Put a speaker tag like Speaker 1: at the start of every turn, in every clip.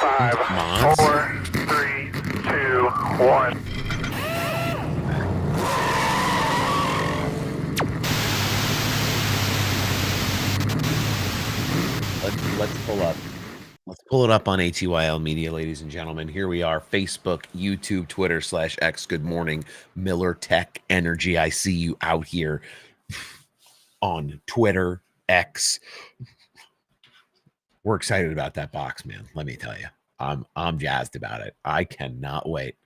Speaker 1: 5, 4, 3, 2, 1.
Speaker 2: Let's pull up. Let's pull it up on ATYL Media, ladies and gentlemen. Here we are, Facebook, YouTube, Twitter /X. Good morning, MillerTech Energy. I see you out here on Twitter, X. We're excited about that box, man. Let me tell you, I'm jazzed about it. I cannot wait.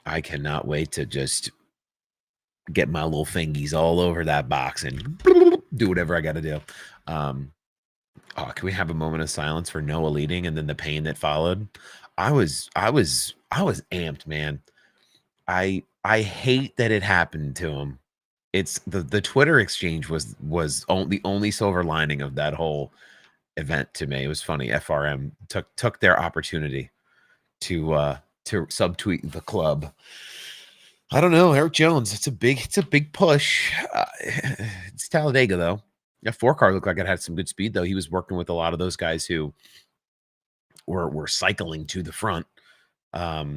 Speaker 2: I cannot wait to just get my little fingies all over that box and do whatever I got to do. Oh, can we have a moment of silence for Noah leading and then the pain that followed? I was amped, man. I hate that it happened to him. It's the Twitter exchange was the only silver lining of that whole event to me. It was funny. FRM took their opportunity to subtweet the club. I don't know, Eric Jones. It's a big push. It's Talladega though. Yeah, 4-car looked like it had some good speed though. He was working with a lot of those guys who were cycling to the front. I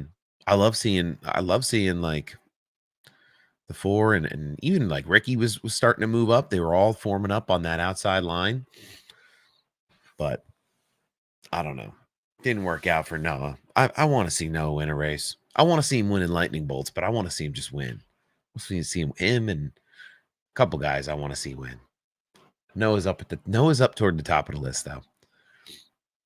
Speaker 2: love seeing like the 4 and even like Ricky was starting to move up. They were all forming up on that outside line. But I don't know. Didn't work out for Noah. I want to see Noah win a race. I want to see him win in lightning bolts, but I want to see him just win. I want to see him and a couple guys I want to see win. Noah's up toward the top of the list though.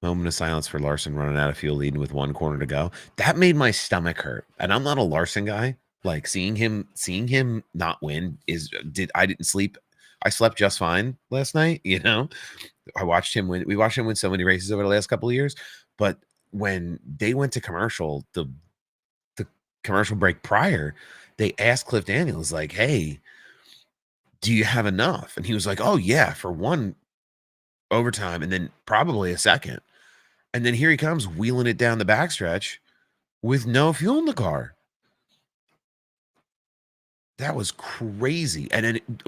Speaker 2: Moment of silence for Larson running out of fuel, leading with 1 corner to go. That made my stomach hurt. And I'm not a Larson guy. Like seeing him not win I didn't sleep. I slept just fine last night, you know. I watched him win. We watched him win so many races over the last couple of years. But when they went to commercial, the commercial break prior, they asked Cliff Daniels, like, hey, do you have enough? And he was like, oh yeah, for 1 overtime and then probably a second. And then here he comes wheeling it down the backstretch with no fuel in the car. That was crazy.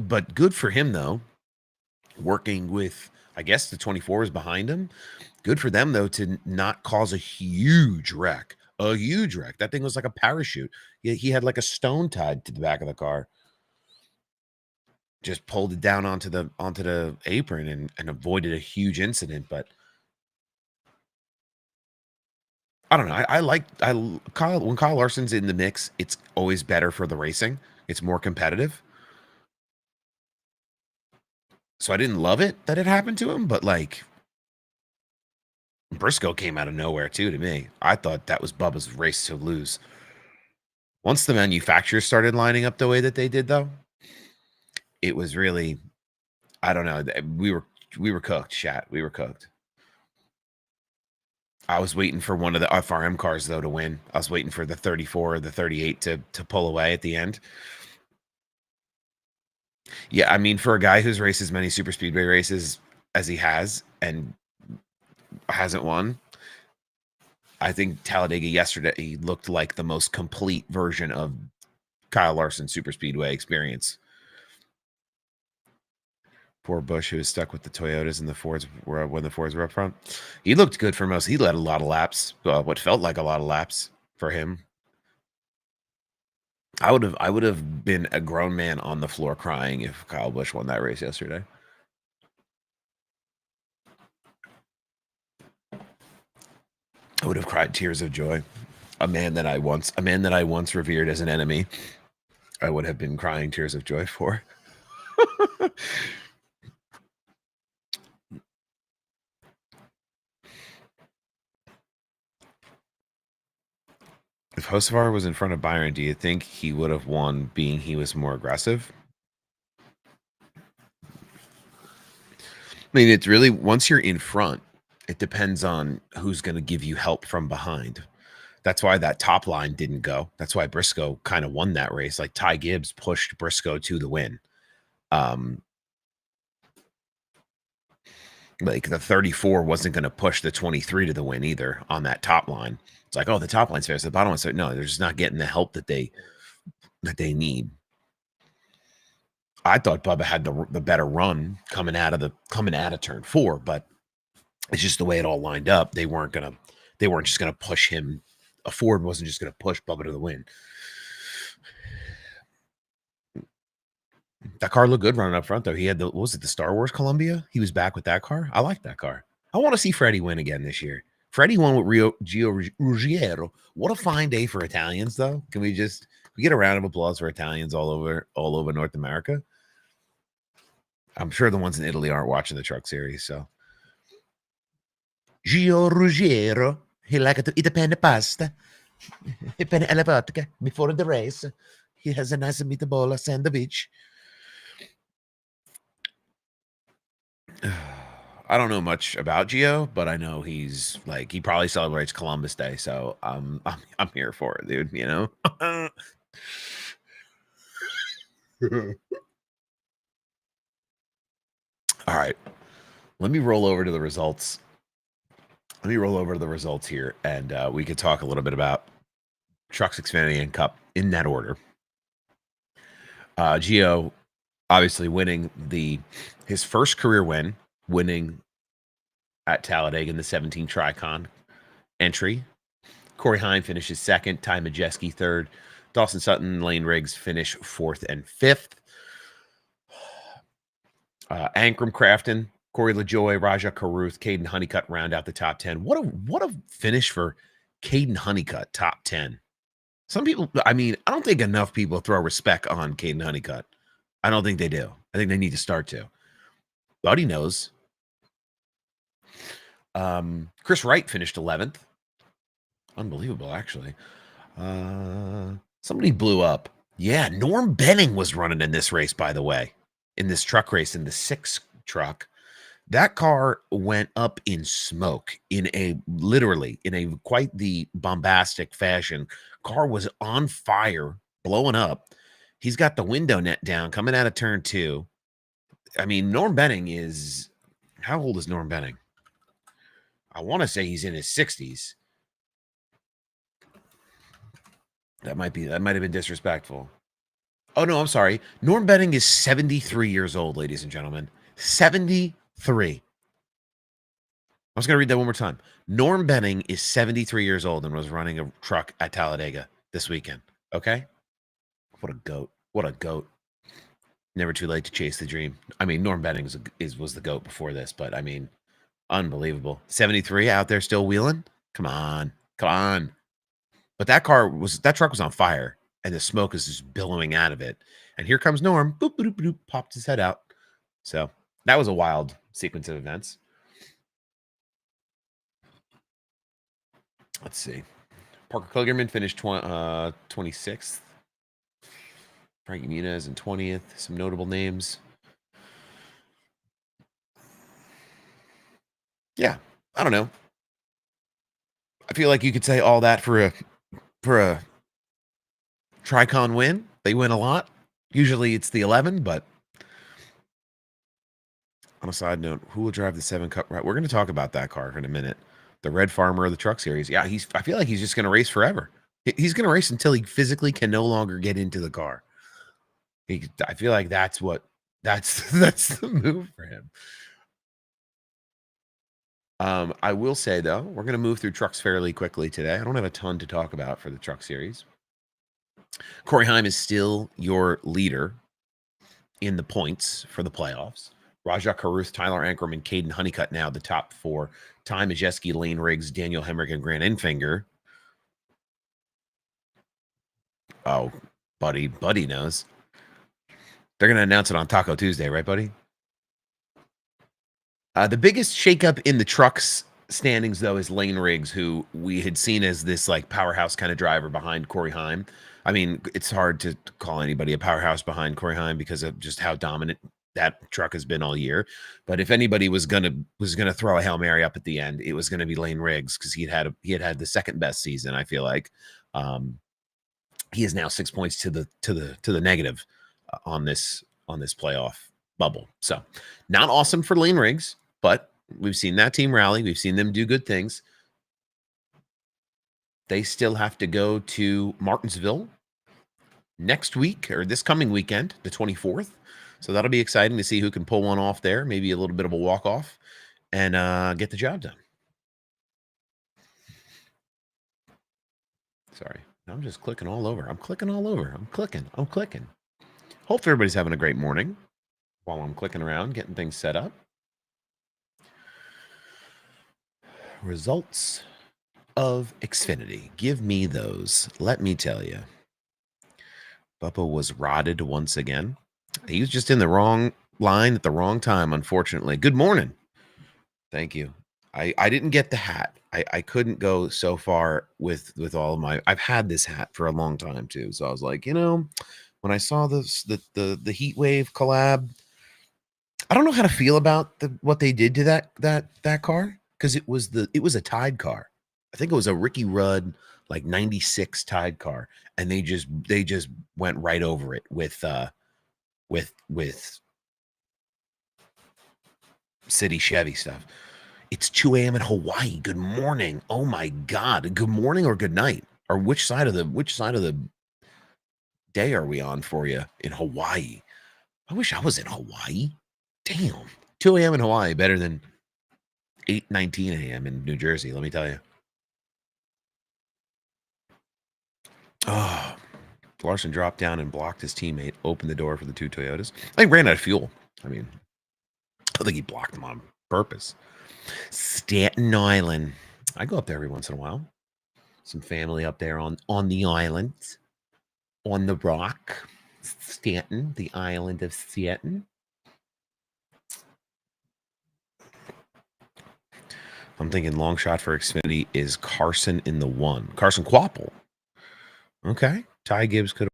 Speaker 2: But good for him though, working with, I guess the 24 is behind him. Good for them though to not cause a huge wreck. A huge wreck. That thing was like a parachute. He had like a stone tied to the back of the car. Just pulled it down onto the apron and avoided a huge incident. But I don't know. When Kyle Larson's in the mix, it's always better for the racing. It's more competitive. So I didn't love it that it happened to him, but like Briscoe came out of nowhere too to me. I thought that was Bubba's race to lose. Once the manufacturers started lining up the way that they did though, it was really, I don't know. We were cooked, chat. We were cooked. I was waiting for one of the FRM cars though to win. I was waiting for the 34 or the 38 to pull away at the end. Yeah, I mean, for a guy who's raced as many super speedway races as he has and hasn't won, I think Talladega yesterday he looked like the most complete version of Kyle Larson's super speedway experience. Poor Busch, who was stuck with the Toyotas and the Fords when the Fords were up front. He looked good for most. He led a lot of laps, what felt like a lot of laps for him. I would have been a grown man on the floor crying if Kyle Busch won that race yesterday. I would have cried tears of joy. A man that I once revered as an enemy, I would have been crying tears of joy for. If Hocevar was in front of Byron, do you think he would have won being he was more aggressive? I mean, it's really, once you're in front, it depends on who's going to give you help from behind. That's why that top line didn't go. That's why Briscoe kind of won that race. Like Ty Gibbs pushed Briscoe to the win. Like the 34 wasn't going to push the 23 to the win either on that top line. It's like, oh, the top line's fair. So the bottom line's fair. No, they're just not getting the help that they need. I thought Bubba had the better run coming out of turn 4, but It's just the way it all lined up. They weren't just gonna push him. A Ford wasn't just gonna push Bubba to the win. That car looked good running up front, though. He had the, what was it, the Star Wars Columbia? He was back with that car. I like that car. I want to see Freddie win again this year. Freddie won with Gio Ruggiero. What a fine day for Italians, though. Can we get a round of applause for Italians all over North America? I'm sure the ones in Italy aren't watching the Truck Series, so. Gio Ruggiero, he liked to eat a pan of pasta, a pan alla vodka before the race. He has a nice meatball sandwich. I don't know much about Gio, but I know he's like, he probably celebrates Columbus Day, so I'm here for it, dude. You know. All right, let me roll over to the results. Let me roll over to the results here, and we could talk a little bit about Trucks Xfinity and Cup in that order. Gio obviously winning his first career win, winning at Talladega in the 17 Tricon entry. Corey Heim finishes second, Ty Majeski third, Dawson Sutton, Lane Riggs finish fourth and fifth. Ankrum Crafton, Corey LaJoy, Raja Caruth, Caden Honeycutt round out the top 10. What a finish for Caden Honeycutt, top 10. Some people, I mean, I don't think enough people throw respect on Caden Honeycutt. I don't think they do. I think they need to start to. Buddy knows. Chris Wright finished 11th. Unbelievable, actually. Somebody blew up. Yeah, Norm Benning was running in this race, by the way, in this truck race, in the 6 truck. That car went up in smoke literally in a quite the bombastic fashion. Car was on fire, blowing up. He's got the window net down coming out of turn 2. I mean, Norm Benning is, how old is Norm Benning? I want to say he's in his 60s. That might have been disrespectful. Oh, no, I'm sorry. Norm Benning is 73 years old, ladies and gentlemen. 73. I was going to read that one more time. Norm Benning is 73 years old and was running a truck at Talladega this weekend. Okay? What a goat. What a goat. Never too late to chase the dream. I mean, Norm Benning was the goat before this, but I mean, unbelievable. 73 out there still wheeling? Come on. Come on. But that truck was on fire, and the smoke is just billowing out of it. And here comes Norm. Boop, boop, boop, boop, popped his head out. So that was a wild sequence of events. Let's see. Parker Kligerman finished 26th. Frankie Muniz in 20th. Some notable names. Yeah, I don't know. I feel like you could say all that for a Tricon win. They win a lot. Usually it's the 11, but on a side note, who will drive the 7 Cup? Right, we're going to talk about that car in a minute. The Red Farmer of the Truck Series. Yeah, I feel like he's just going to race forever. He's going to race until he physically can no longer get into the car. I feel like that's the move for him. I will say, though, we're going to move through trucks fairly quickly today. I don't have a ton to talk about for the Truck Series. Corey Heim is still your leader in the points for the playoffs. Raja Caruth, Tyler Ankrum, and Caden Honeycutt now the top 4. Ty Majeski, Lane Riggs, Daniel Hemrick, and Grant Enfinger. Oh, Buddy knows. They're going to announce it on Taco Tuesday, right, Buddy? The biggest shakeup in the trucks standings, though, is Lane Riggs, who we had seen as this like powerhouse kind of driver behind Corey Heim. I mean, it's hard to call anybody a powerhouse behind Corey Heim because of just how dominant that truck has been all year. But if anybody was gonna throw a Hail Mary up at the end, it was gonna be Lane Riggs because he had had the second best season. I feel like he is now 6 points to the negative on this playoff bubble. So not awesome for Lane Riggs, but we've seen that team rally. We've seen them do good things. They still have to go to Martinsville next week or this coming weekend, the 24th. So that'll be exciting to see who can pull one off there. Maybe a little bit of a walk-off. and get the job done. Sorry, I'm just clicking all over. I'm clicking. Hope everybody's having a great morning while I'm clicking around, getting things set up. Results of Xfinity. Give me those. Let me tell you. Bubba was rotted once again. He was just in the wrong line at the wrong time, unfortunately. Good morning. Thank you. I didn't get the hat. I couldn't go so far with all of my. I've had this hat for a long time too. So I was like, when I saw the Heat Wave collab, I don't know how to feel about what they did to that car, because it was a Tide car. I think it was a Ricky Rudd like 96 Tide car, and they just went right over it with City Chevy stuff. It's 2 a.m. in Hawaii. Good morning. Oh my God. Good morning or good night, or which side of the day are we on for you in Hawaii? I wish I was in Hawaii. Damn. 2 a.m. in Hawaii better than 8:19 a.m. in New Jersey, let me tell you. Oh, Larson dropped down and blocked his teammate, opened the door for the 2 Toyotas. I think ran out of fuel. I mean, I think he blocked them on purpose. Staten Island. I go up there every once in a while. Some family up there on the island, on the rock. Stanton, the island of Stanton. I'm thinking long shot for Xfinity is Carson in the 1. Carson Quapple. Okay. Ty Gibbs could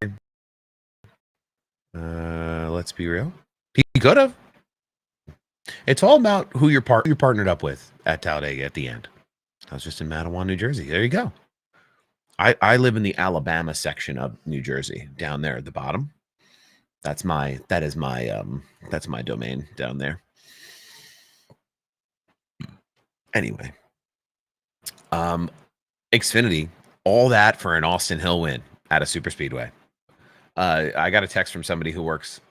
Speaker 2: have. Let's be real. He could have. It's all about who you're partnered up with at Talladega at the end. I was just in Matawan, New Jersey. There you go. I live in the Alabama section of New Jersey, down there at the bottom. That's my domain down there. Anyway, Xfinity, all that for an Austin Hill win at a super speedway. I got a text from somebody who works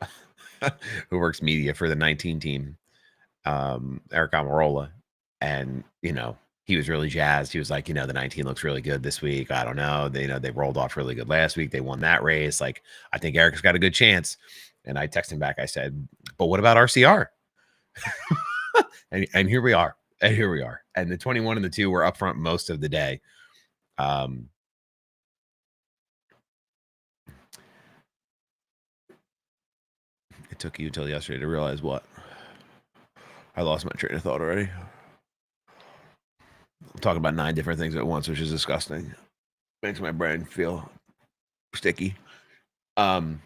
Speaker 2: media for the 19 team, Eric Amarola, and he was really jazzed. He was like, the 19 looks really good this week. I don't know. They rolled off really good last week. They won that race. Like, I think Eric's got a good chance. And I texted him back. I said, but what about RCR? and here we are. And the 21 and the 2 were up front most of the day. It took you till yesterday to realize what? I lost my train of thought already. I'm talking about 9 different things at once, which is disgusting. Makes my brain feel sticky. But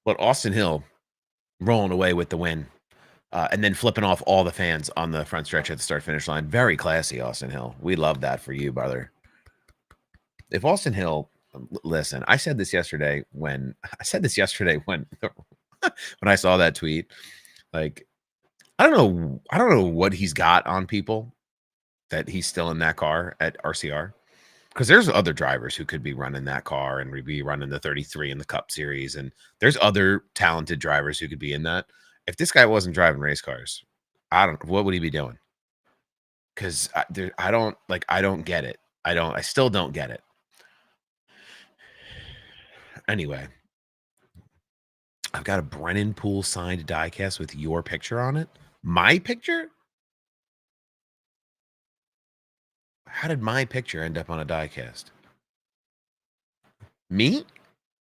Speaker 2: Austin Hill rolling away with the win, and then flipping off all the fans on the front stretch at the start-finish line. Very classy, Austin Hill. We love that for you, brother. If Austin Hill, listen, I said this yesterday when when I saw that tweet. Like, I don't know what he's got on people that he's still in that car at RCR, because there's other drivers who could be running that car and would be running the 33 in the Cup Series, and there's other talented drivers who could be in that. If this guy wasn't driving race cars, what would he be doing? Because I don't get it. I still don't get it. Anyway, I've got a Brennan Poole signed diecast with your picture on it. My picture? How did my picture end up on a diecast? Me?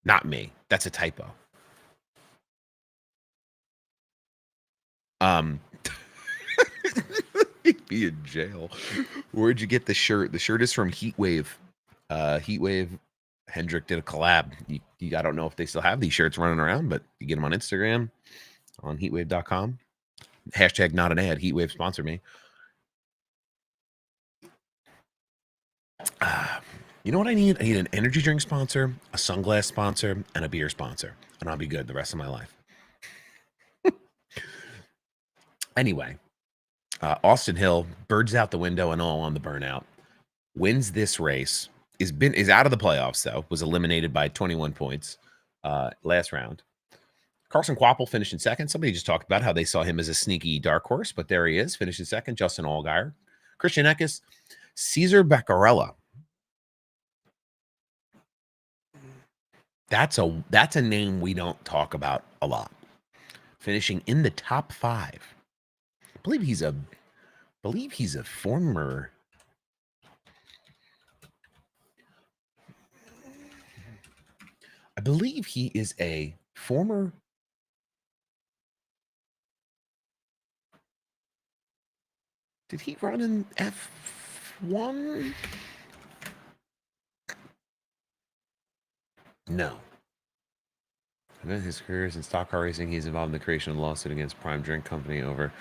Speaker 2: Not me. That's a typo. He'd be in jail. Where'd you get the shirt? The shirt is from Heat Wave. Heat Wave. Hendrick did a collab. I don't know if they still have these shirts running around, but you get them on Instagram, on heatwave.com. Hashtag not an ad. Heatwave sponsor me. You know what I need? I need an energy drink sponsor, a sunglass sponsor, and a beer sponsor, and I'll be good the rest of my life. Anyway, Austin Hill, birds out the window and all on the burnout, wins this race. Is out of the playoffs, though. Was eliminated by 21 points last round. Carson Quapple finished in second. Somebody just talked about how they saw him as a sneaky dark horse, but there he is, finished in second. Justin Allgaier, Christian Eckes, Cesar Beccarella. That's a name we don't talk about a lot. Finishing in the top 5. I believe he's a former. I believe he is a former. Did he run in F1? No. About his careers in stock car racing, he's involved in the creation of a lawsuit against Prime Drink Company over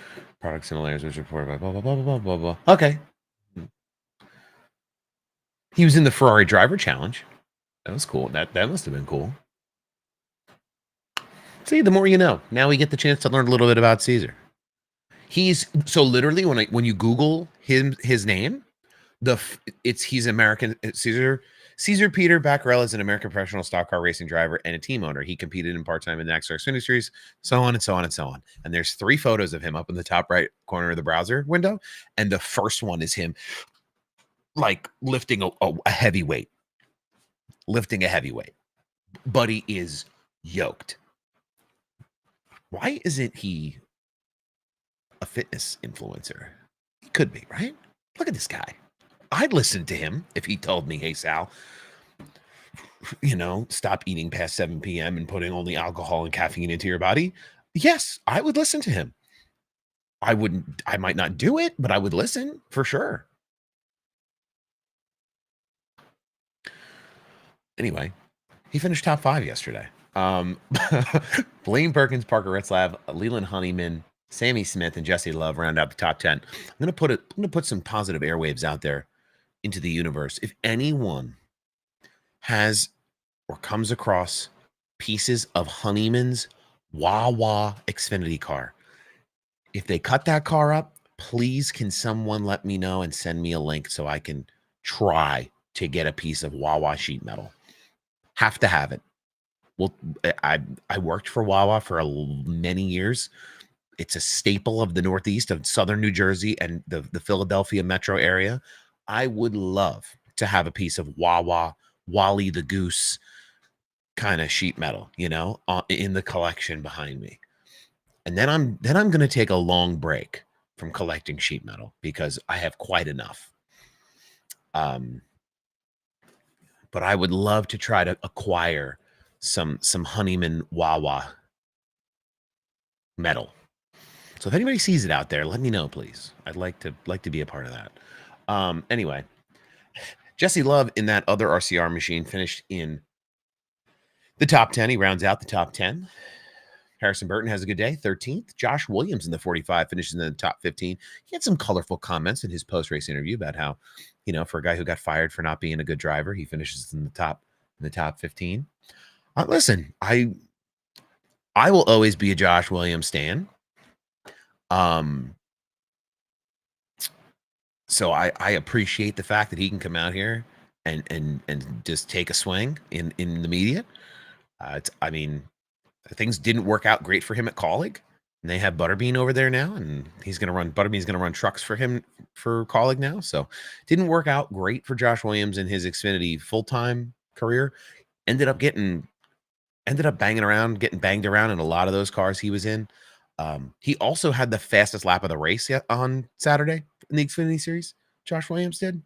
Speaker 2: product similarities, which reported by blah, blah, blah, blah, blah, blah. Okay. He was in the Ferrari Driver Challenge. That was cool. That must have been cool. See, the more you know. Now we get the chance to learn a little bit about Caesar. He's so literally when you Google his name, he's American. Cesar Peter Beccarella is an American professional stock car racing driver and a team owner. He competed in part-time in the NASCAR Xfinity Series, so on and so on and so on. And there's 3 photos of him up in the top right corner of the browser window, and the first one is him like lifting a heavy weight. Lifting a heavy weight. Buddy is yoked. Why isn't he a fitness influencer? He could be, right? Look at this guy. I'd listen to him if he told me, hey, Sal, stop eating past 7 p.m. and putting only alcohol and caffeine into your body. Yes, I would listen to him. I might not do it, but I would listen for sure. Anyway, he finished top 5 yesterday. Blaine Perkins, Parker Retzlaff, Leland Honeyman, Sammy Smith, and Jesse Love round out the top 10. I'm gonna put some positive airwaves out there into the universe. If anyone has or comes across pieces of Honeyman's Wawa Xfinity car, if they cut that car up, please can someone let me know and send me a link so I can try to get a piece of Wawa sheet metal. Have to have it. Well, I worked for Wawa for many years. It's a staple of the Northeast of Southern New Jersey and the Philadelphia metro area. I would love to have a piece of Wawa, Wally the Goose kind of sheet metal, in the collection behind me. And then I'm going to take a long break from collecting sheet metal because I have quite enough. But I would love to try to acquire some Honeyman Wawa metal. So if anybody sees it out there, let me know, please. I'd like to be a part of that. Anyway, Jesse Love in that other RCR machine finished in the top 10. He rounds out the top 10. Harrison Burton has a good day, 13th. Josh Williams in the 45 finishes in the top 15. He had some colorful comments in his post-race interview about how, for a guy who got fired for not being a good driver, he finishes in the top 15. Listen, I will always be a Josh Williams stan. So I appreciate the fact that he can come out here and just take a swing in the media. Things didn't work out great for him at Kaulig, and they have Butterbean over there now, and Butterbean's going to run trucks for him for Kaulig now. So didn't work out great for Josh Williams in his Xfinity full-time career. Ended up banging around, getting banged around in a lot of those cars he was in. He also had the fastest lap of the race on Saturday in the Xfinity Series. Josh Williams did.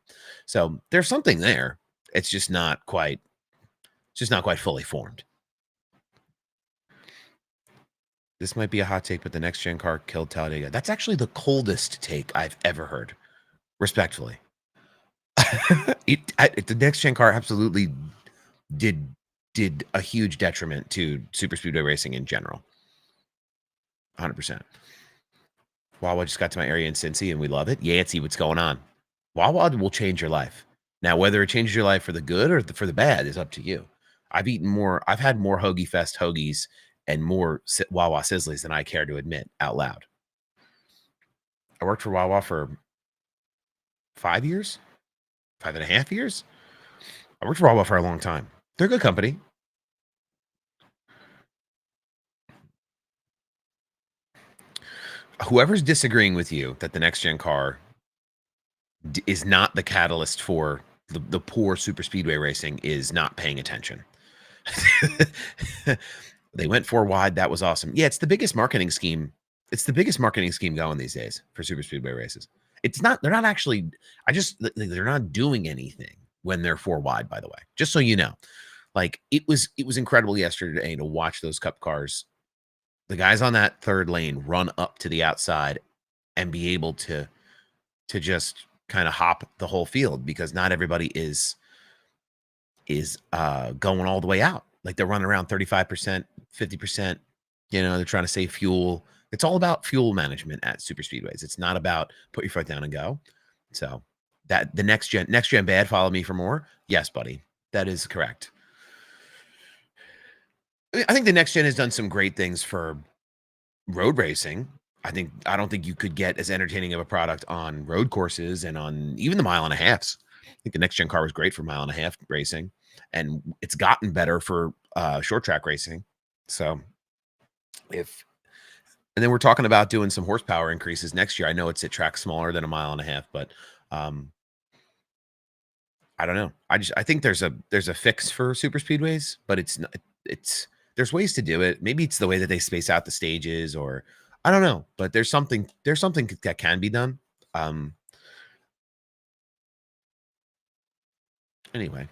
Speaker 2: So there's something there. It's just not quite fully formed. This might be a hot take, but the next gen car killed Talladega. That's actually the coldest take I've ever heard. Respectfully. The next gen car absolutely did a huge detriment to super speedway racing in general. 100%. Wawa just got to my area in Cincy and we love it. Yancey, what's going on? Wawa will change your life. Now, whether it changes your life for the good or for the bad is up to you. I've had more Hoagie Fest hoagies and more Wawa Sizzlies than I care to admit out loud. I worked for Wawa for 5 years, 5.5 years. I worked for Wawa for a long time. They're a good company. whoever's disagreeing with you that the next gen car is not the catalyst for the poor super speedway racing is not paying attention. They went 4 wide. That was awesome. Yeah, it's the biggest marketing scheme. It's the biggest marketing scheme going these days for super speedway races. It's not. They're not actually. They're not doing anything when they're 4 wide. By the way, just so you know, like it was incredible yesterday to watch those Cup cars, the guys on that third lane run up to the outside and be able to just kind of hop the whole field, because not everybody is going all the way out. Like they're running around 35%, 50%. They're trying to save fuel. It's all about fuel management at super speedways. It's not about put your foot down and go. So that the next gen bad, follow me for more. Yes, buddy. That is correct. I think the next gen has done some great things for road racing. I don't think you could get as entertaining of a product on road courses and on even the mile and a halves. I think the next gen car was great for mile and a half racing, and it's gotten better for short track racing. So and then we're talking about doing some horsepower increases next year. I know it's at tracks smaller than a mile and a half, but I don't know. I think there's a fix for super speedways, but there's ways to do it. Maybe it's the way that they space out the stages, or I don't know, but there's something that can be done. Anyway,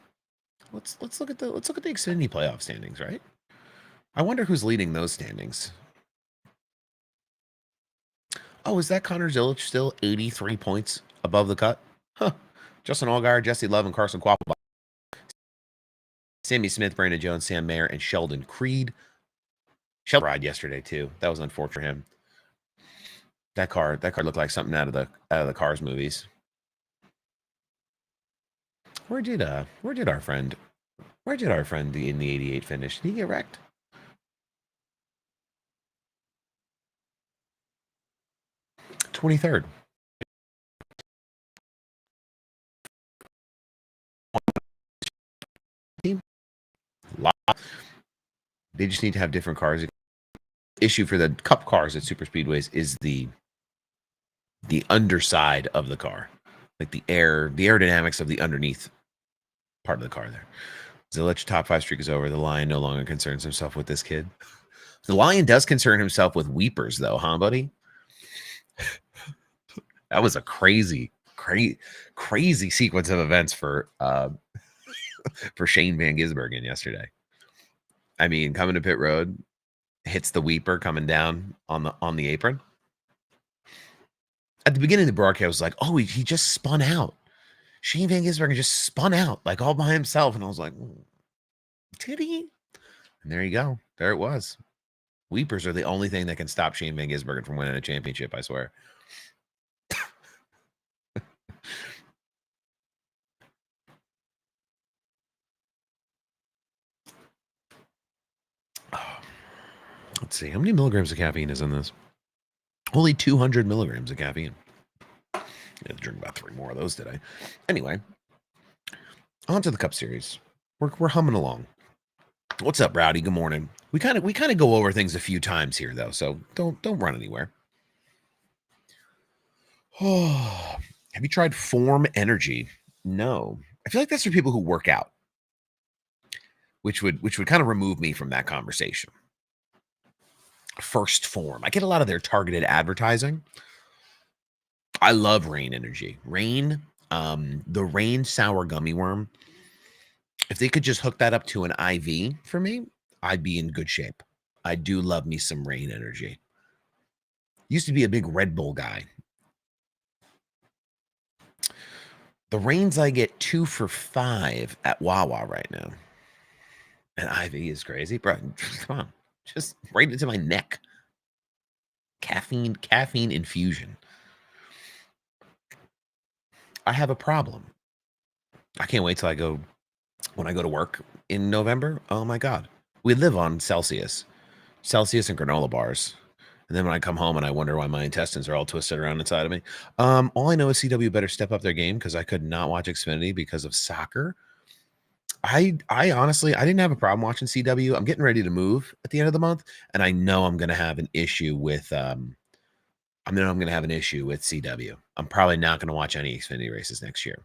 Speaker 2: let's look at the Xfinity playoff standings, right? I wonder who's leading those standings. Oh, is that Connor Zilic still 83 points above the cut? Huh. Justin Allgaier, Jesse Love, and Carson Quapple. Sammy Smith, Brandon Jones, Sam Mayer, and Sheldon Creed. Sheldon ride yesterday too. That was unfortunate for him. That car looked like something out of the Cars movies. Where did our friend in the 88 finish? Did he get wrecked? 23rd. Team. They just need to have different cars. Issue for the Cup cars at super speedways is the underside of the car, like the aerodynamics of the underneath part of the car there. Zilic top 5 streak is over. The Lion no longer concerns himself with this kid. The Lion does concern himself with weepers, though, huh, buddy? That was a crazy sequence of events for Shane Van Gisbergen yesterday. I mean, coming to pit road, hits the weeper coming down on the apron. At the beginning of the broadcast, I was like, oh, he just spun out. Shane Van Gisbergen just spun out, like all by himself. And I was like, did he? And there you go. There it was. Weepers are the only thing that can stop Shane Van Gisbergen from winning a championship, I swear. Let's see. How many milligrams of caffeine is in this? Only 200 milligrams of caffeine. I had to drink about 3 more of those today. Anyway, on to the Cup Series. We're humming along. What's up, Rowdy? Good morning. We kind of go over things a few times here, though, so don't run anywhere. Oh, have you tried Form Energy? No. I feel like that's for people who work out, which would kind of remove me from that conversation. First Form. I get a lot of their targeted advertising. I love Rain Energy. Rain, the Rain Sour Gummy Worm. If they could just hook that up to an IV for me, I'd be in good shape. I do love me some Rain Energy. Used to be a big Red Bull guy. The Rains I get 2 for $5 at Wawa right now. An IV is crazy, bro. Come on, just right into my neck. Caffeine infusion. I have a problem. I can't wait till when I go to work in November. Oh my God. We live on Celsius and granola bars. And then when I come home and I wonder why my intestines are all twisted around inside of me. All I know is CW better step up their game, because I could not watch Xfinity because of soccer. I honestly, I didn't have a problem watching CW. I'm getting ready to move at the end of the month, and I know I'm going to have an issue with I'm going to have an issue with CW. I'm probably not going to watch any Xfinity races next year.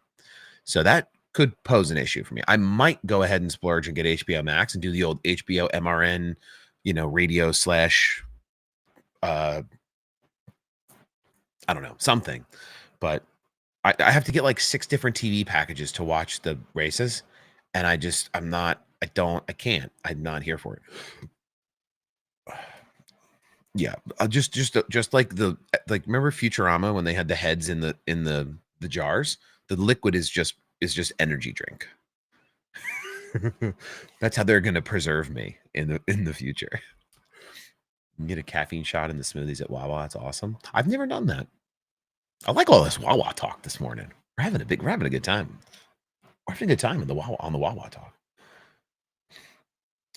Speaker 2: So that could pose an issue for me. I might go ahead and splurge and get HBO Max and do the old HBO MRN, radio slash, I don't know, something. But I have to get like 6 different TV packages to watch the races. And I can't. I'm not here for it. Yeah, just like remember Futurama when they had the heads in the jars? The liquid is just energy drink. That's how they're gonna preserve me in the future. You can get a caffeine shot in the smoothies at Wawa. That's awesome. I've never done that. I like all this Wawa talk this morning. We're having a good time. We're having a good time on the Wawa talk.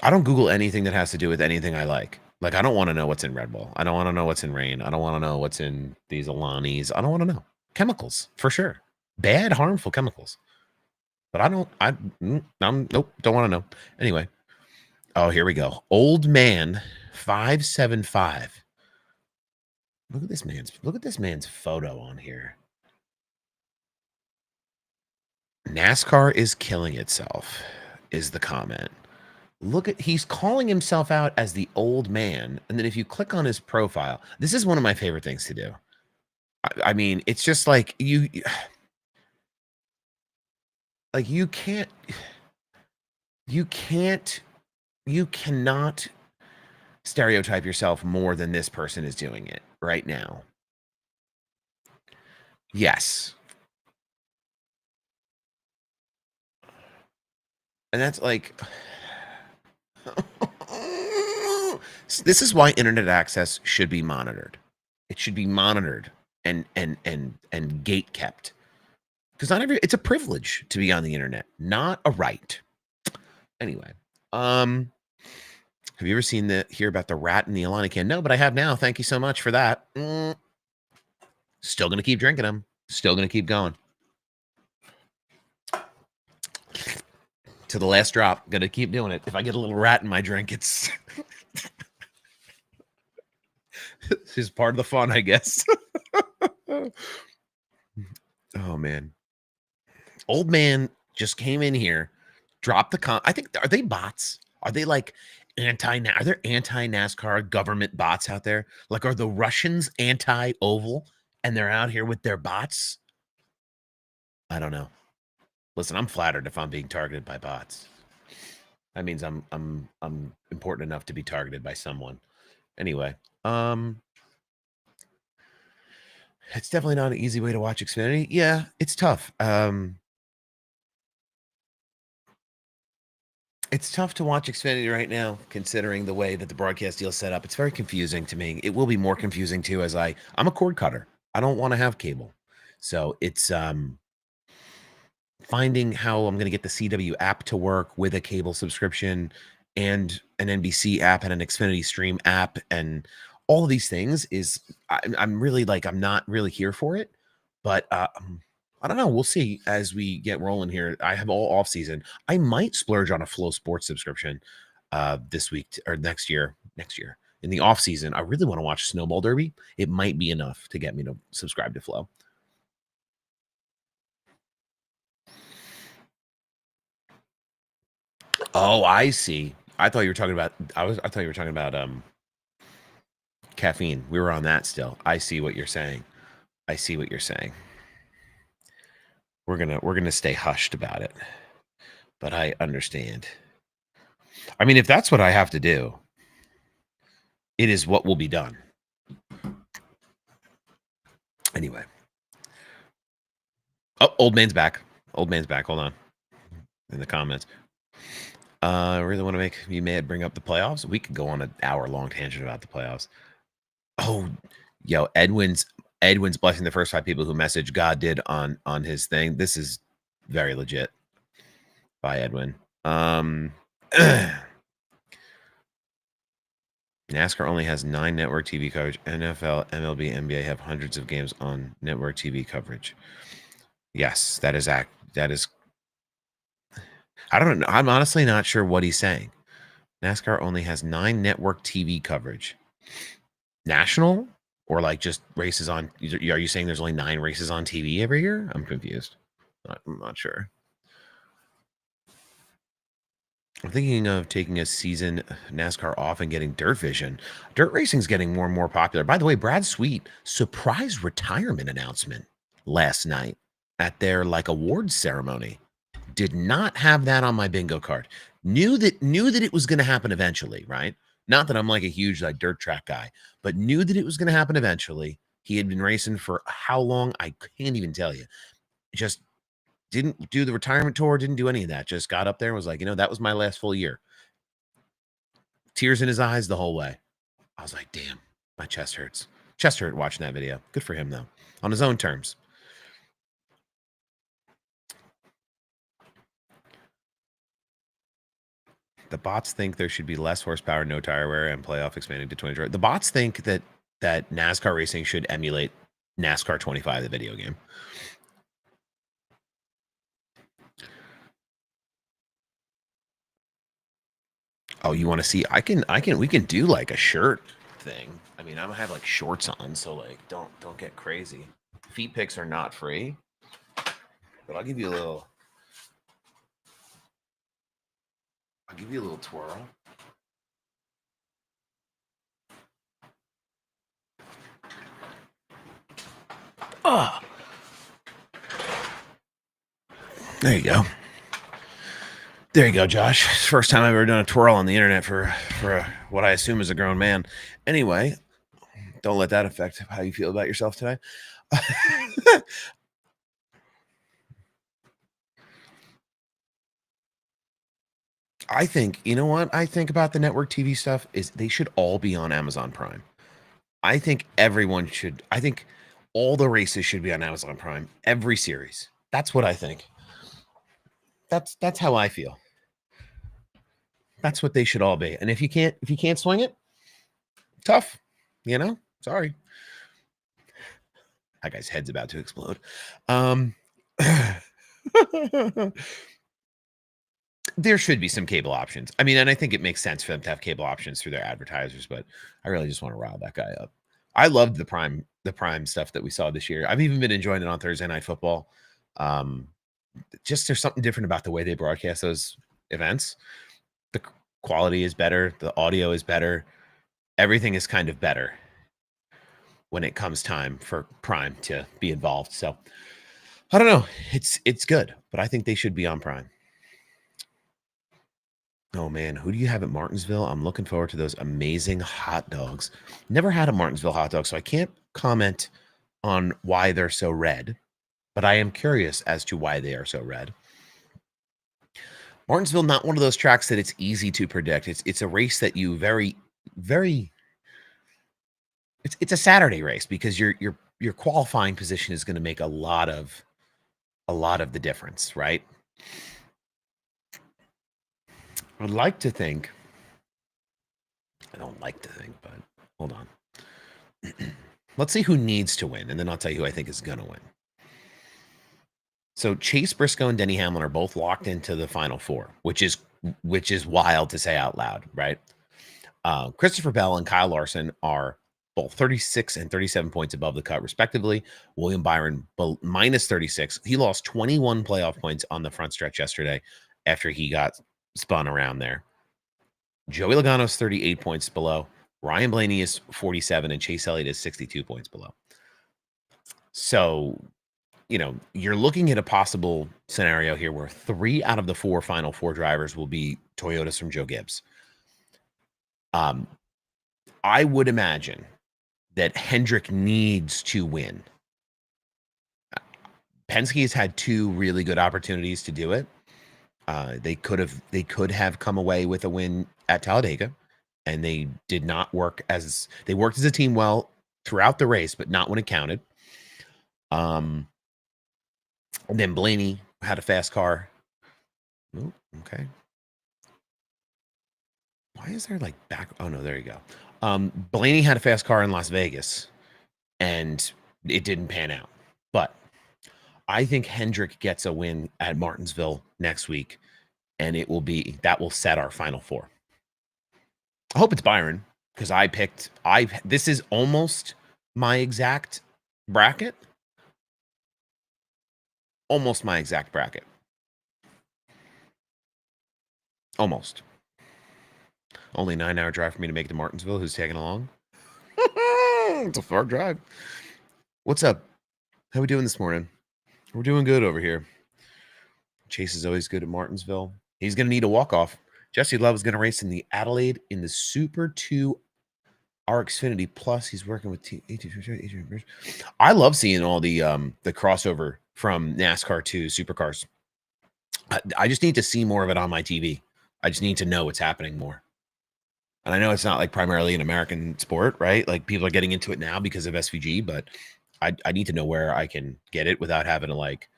Speaker 2: I don't Google anything that has to do with anything I like. Like, I don't want to know what's in Red Bull. I don't want to know what's in Rain. I don't want to know what's in these Alanis. I don't want to know. Chemicals, for sure. Bad, harmful chemicals. But nope, don't want to know. Anyway. Oh, here we go. Old man 575. Look at this man's photo on here. NASCAR is killing itself, is the comment. He's calling himself out as the old man. And then if you click on his profile, this is one of my favorite things to do. I mean, it's just like you cannot stereotype yourself more than this person is doing it right now. Yes. And that's like, this is why internet access should be monitored. It should be monitored and gate kept. Because it's a privilege to be on the internet, not a right. Anyway, have you ever hear about the rat in the Alani can? No, but I have now. Thank you so much for that. Still gonna keep drinking them. Still gonna keep going. To the last drop. Gonna keep doing it. If I get a little rat in my drink, it's it's just part of the fun, I guess. Oh man. Old man just came in here, dropped the I think, are they bots? Are they like are there anti-NASCAR government bots out there? Like, are the Russians anti-oval and they're out here with their bots? I don't know. Listen, I'm flattered if I'm being targeted by bots. That means I'm important enough to be targeted by someone. Anyway, it's definitely not an easy way to watch Xfinity. Yeah, it's tough. It's tough to watch Xfinity right now, considering the way that the broadcast deal is set up. It's very confusing to me. It will be more confusing too, as I'm a cord cutter. I don't want to have cable, so it's finding how I'm going to get the CW app to work with a cable subscription and an NBC app and an Xfinity Stream app and all of these things is I'm really I'm not really here for it, but I don't know. We'll see as we get rolling here. I have all off season. I might splurge on a Flow Sports subscription this week or next year. In the off season, I really want to watch Snowball Derby. It might be enough to get me to subscribe to Flow. Oh, I see. I thought you were talking about caffeine. We were on that still. I see what you're saying. We're gonna stay hushed about it. But I understand. I mean, if that's what I have to do, it is what will be done. Anyway. Oh, old man's back. Hold on. In the comments. I really want to make you mad, bring up the playoffs. We could go on an hour-long tangent about the playoffs. Oh, yo, Edwin's blessing the first 5 people who messaged God did on his thing. This is very legit. Bye, Edwin. NASCAR only has 9 network TV coverage. NFL, MLB, NBA have hundreds of games on network TV coverage. Yes, that is. I don't know. I'm honestly not sure what he's saying. NASCAR only has 9 network TV coverage. National or like just races on? Are you saying there's only 9 races on TV every year? I'm confused. I'm not sure. I'm thinking of taking a season NASCAR off and getting dirt vision. Dirt racing's getting more and more popular. By the way, Brad Sweet surprise retirement announcement last night at their like awards ceremony. Did not have that on my bingo card. Knew that it was going to happen eventually, right? Not that I'm like a huge like dirt track guy, but knew that it was going to happen eventually. He had been racing for how long? I can't even tell you. Just didn't do the retirement tour, didn't do any of that. Just got up there and was like, that was my last full year. Tears in his eyes the whole way. I was like, damn, my chest hurts. Chest hurt watching that video. Good for him, though. On his own terms. The bots think there should be less horsepower, no tire wear, and playoff expanding to 20. The bots think that NASCAR racing should emulate NASCAR 25, the video game. Oh, you want to see? We can do like a shirt thing. I mean, I'm gonna have like shorts on, so like don't get crazy. Feet pics are not free, but I'll give you a little. I'll give you a little twirl. Oh, there you go. There you go, Josh. First time I've ever done a twirl on the internet for what I assume is a grown man. Anyway, don't let that affect how you feel about yourself today. I think, you know what I think about the network TV stuff is they should all be on Amazon Prime. I think everyone should. I think all the races should be on Amazon Prime. Every series. That's what I think. That's how I feel. That's what they should all be. And if you can't swing it, tough. Sorry. That guy's head's about to explode. There should be some cable options. I mean, and I think it makes sense for them to have cable options through their advertisers, but I really just want to rile that guy up. I loved the prime stuff that we saw this year. I've even been enjoying it on Thursday Night Football. Just there's something different about the way they broadcast those events. The quality is better. The audio is better. Everything is kind of better when it comes time for Prime to be involved. So I don't know. It's good, but I think they should be on Prime. Oh man, who do you have at Martinsville? I'm looking forward to those amazing hot dogs. Never had a Martinsville hot dog, so I can't comment on why they're so red, but I am curious as to why they are so red. Martinsville, not one of those tracks that it's easy to predict. It's a race that you very it's a Saturday race because your qualifying position is going to make a lot of the difference, right? I'd like to think. I don't like to think, but hold on. Let's see who needs to win, and then I'll tell you who I think is going to win. So Chase Briscoe and Denny Hamlin are both locked into the Final Four, which is wild to say out loud, right? Christopher Bell and Kyle Larson are both 36 and 37 points above the cut, respectively. William Byron minus 36. He lost 21 playoff points on the front stretch yesterday after he got spun around there. Joey Logano's 38 points below. Ryan Blaney is 47, and Chase Elliott is 62 points below. So, you're looking at a possible scenario here where 3 out of the 4 Final Four drivers will be Toyotas from Joe Gibbs. I would imagine that Hendrick needs to win. Penske has had 2 really good opportunities to do it. They could have come away with a win at Talladega, and they did not work they worked as a team well throughout the race, but not when it counted. And then Blaney had a fast car. Ooh, okay. Why is there like back? Oh no, there you go. Blaney had a fast car in Las Vegas, and it didn't pan out. But I think Hendrick gets a win at Martinsville next week, and that will set our Final Four. I hope it's Byron because this is almost my exact bracket. Almost my exact bracket. Almost. Only 9-hour drive for me to make it to Martinsville. Who's tagging along? It's a far drive. What's up? How we doing this morning? We're doing good over here. Chase is always good at Martinsville. He's going to need a walk-off. Jesse Love is going to race in the Adelaide in the Super 2 RXfinity Plus. He's working with I love seeing all the crossover from NASCAR to supercars. I just need to see more of it on my TV. I just need to know what's happening more. And I know it's not like primarily an American sport, right? Like people are getting into it now because of SVG, but I need to know where I can get it without having to like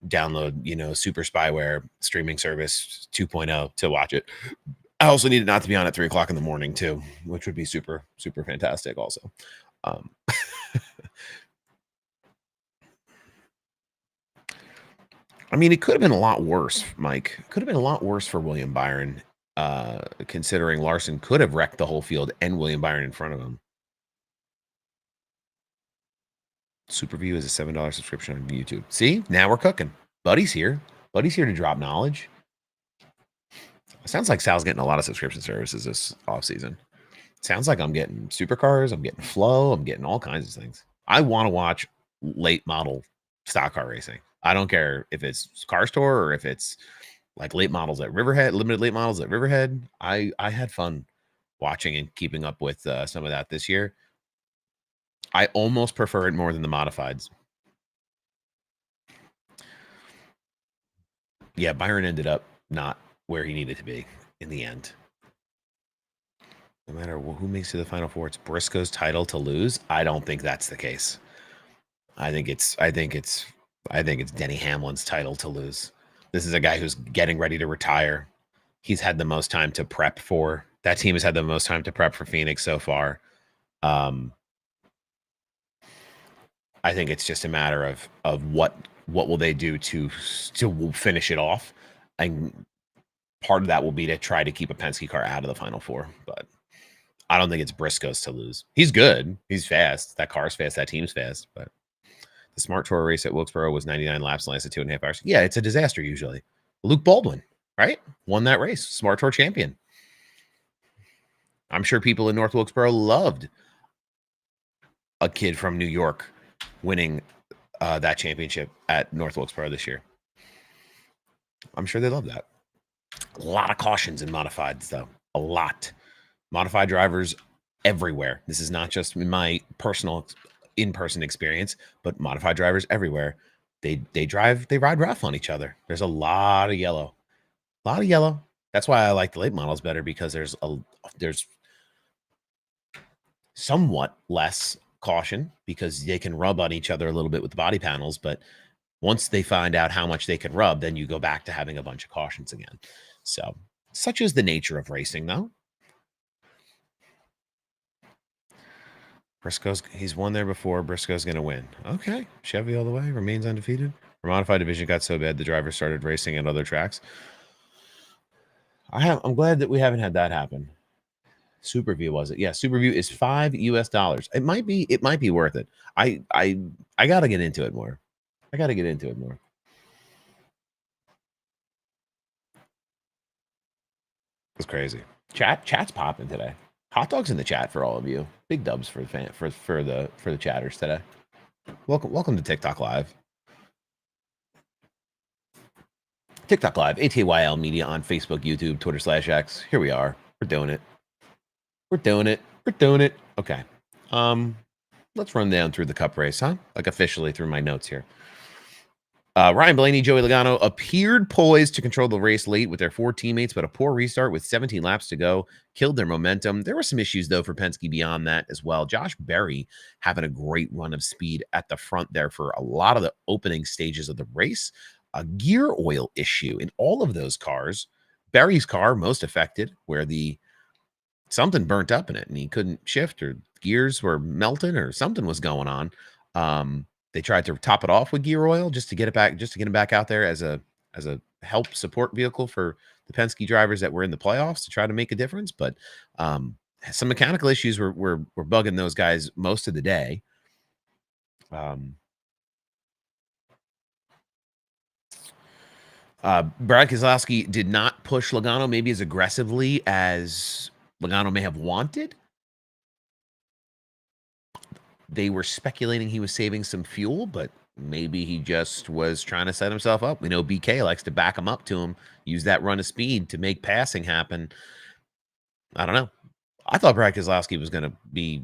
Speaker 2: download, Super Spyware streaming service 2.0 to watch it. I also need it not to be on at 3:00 in the morning too, which would be super, super fantastic also. I mean, it could have been a lot worse, Mike. It could have been a lot worse for William Byron, considering Larson could have wrecked the whole field and William Byron in front of him. Superview is a $7 subscription on YouTube. See, now we're cooking. Buddy's here. Buddy's here to drop knowledge. It sounds like Sal's getting a lot of subscription services this off season. Sounds like I'm getting supercars. I'm getting Flow. I'm getting all kinds of things. I want to watch late model stock car racing. I don't care if it's Car Store or if it's like late models at Riverhead, limited late models at Riverhead. I had fun watching and keeping up with some of that this year. I almost prefer it more than the modifieds. Yeah, Byron ended up not where he needed to be in the end. No matter who makes it to the Final Four, it's Briscoe's title to lose. I don't think that's the case. I think it's Denny Hamlin's title to lose. This is a guy who's getting ready to retire. He's had the most time to prep for. That team has had the most time to prep for Phoenix so far. I think it's just a matter of what will they do to finish it off, and part of that will be to try to keep a Penske car out of the Final Four. But I don't think it's Briscoe's to lose. He's good. He's fast. That car's fast. That team's fast. But the Smart Tour race at Wilkesboro was 99 laps and lasted 2.5 hours. Yeah, it's a disaster usually. Luke Baldwin, right? Won that race. Smart Tour champion. I'm sure people in North Wilkesboro loved a kid from New York winning that championship at North Wilkesboro this year. I'm sure they love that. A lot of cautions in modifieds, though. A lot. Modified drivers everywhere. This is not just my personal in-person experience, but modified drivers everywhere. They ride rough on each other. There's a lot of yellow. A lot of yellow. That's why I like the late models better, because there's somewhat less caution because they can rub on each other a little bit with the body panels, but once they find out how much they can rub, then you go back to having a bunch of cautions again. So, such is the nature of racing, though. He's won there before. Briscoe's going to win. Okay. Chevy all the way, remains undefeated. Our modified division got so bad the drivers started racing at other tracks. I'm glad that we haven't had that happen. Superview, was it? Yeah, Superview is $5. It might be worth it. I gotta get into it more. It's crazy. Chat's popping today. Hot dogs in the chat for all of you. Big dubs for the chatters today. Welcome to TikTok Live. TikTok Live, ATYL Media on Facebook, YouTube, Twitter/X. Here we are. We're doing it. Okay. Let's run down through the Cup race, huh? Like officially through my notes here. Ryan Blaney, Joey Logano appeared poised to control the race late with their 4 teammates, but a poor restart with 17 laps to go killed their momentum. There were some issues, though, for Penske beyond that as well. Josh Berry having a great run of speed at the front there for a lot of the opening stages of the race. A gear oil issue in all of those cars. Berry's car most affected, where something burnt up in it and he couldn't shift, or gears were melting, or something was going on. They tried to top it off with gear oil just to get him back out there as a help support vehicle for the Penske drivers that were in the playoffs to try to make a difference. But some mechanical issues were bugging those guys most of the day. Brad Keselowski did not push Logano maybe as aggressively as Logano may have wanted. They were speculating he was saving some fuel, but maybe he just was trying to set himself up. We know BK likes to back him up to him, use that run of speed to make passing happen. I don't know. I thought Brad Keselowski was going to be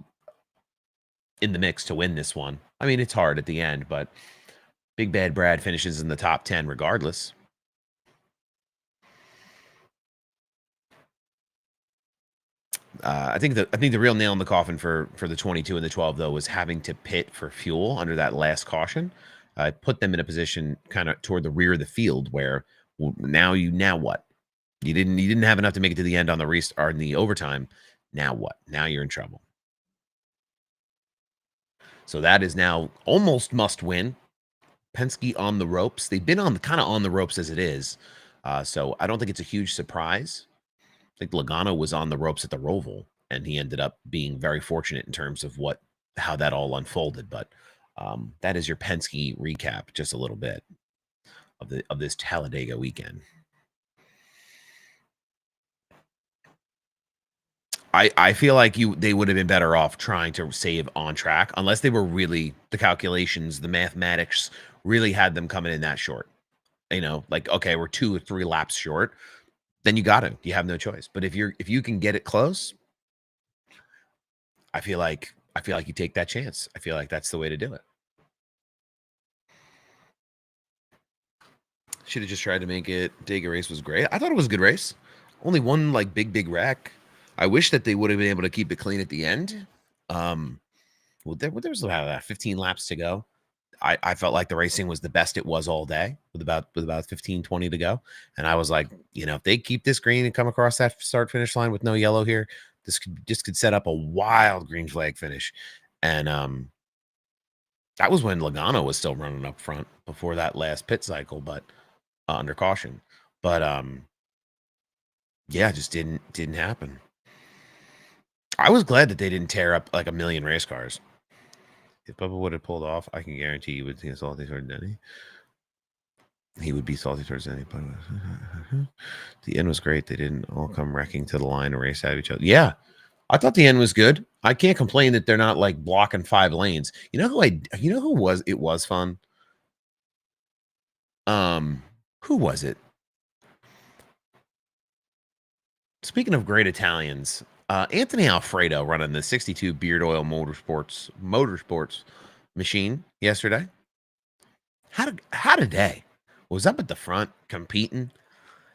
Speaker 2: in the mix to win this one. I mean, it's hard at the end, but Big Bad Brad finishes in the top 10 regardless. I think the real nail in the coffin for the 22 and the 12 though was having to pit for fuel under that last caution. Put them in a position kind of toward the rear of the field where now what? You didn't have enough to make it to the end on the restart or in the overtime. Now what? Now you're in trouble. So that is now almost must win. Penske on the ropes. They've been kind of on the ropes as it is. So I don't think it's a huge surprise. I think Logano was on the ropes at the Roval, and he ended up being very fortunate in terms of how that all unfolded. But that is your Penske recap, just a little bit of this Talladega weekend. I feel like they would have been better off trying to save on track unless they were really the calculations, the mathematics really had them coming in that short. Like, okay, we're 2 or 3 laps short. Then you have no choice. But if you can get it close, I feel like you take that chance. I feel like that's the way to do it. Should have just tried to make it. Dega race was great. I thought it was a good race. Only one like big wreck. I wish that they would have been able to keep it clean at the end. Well, there was about 15 laps to go. I felt like the racing was the best it was all day with about 15, 20 to go. And I was like, if they keep this green and come across that start finish line with no yellow here, this could set up a wild green flag finish. And that was when Logano was still running up front before that last pit cycle, but under caution. But yeah, it just didn't happen. I was glad that they didn't tear up like a million race cars. If Bubba would have pulled off, I can guarantee you would see salty towards Denny. He would be salty towards Denny. But the end was great. They didn't all come wrecking to the line and race at each other. Yeah, I thought the end was good. I can't complain that they're not like blocking 5 lanes. You know who was? It was fun. Who was it? Speaking of great Italians, Anthony Alfredo running the 62 Beard Oil Motorsports machine yesterday. Had a day. Was up at the front competing.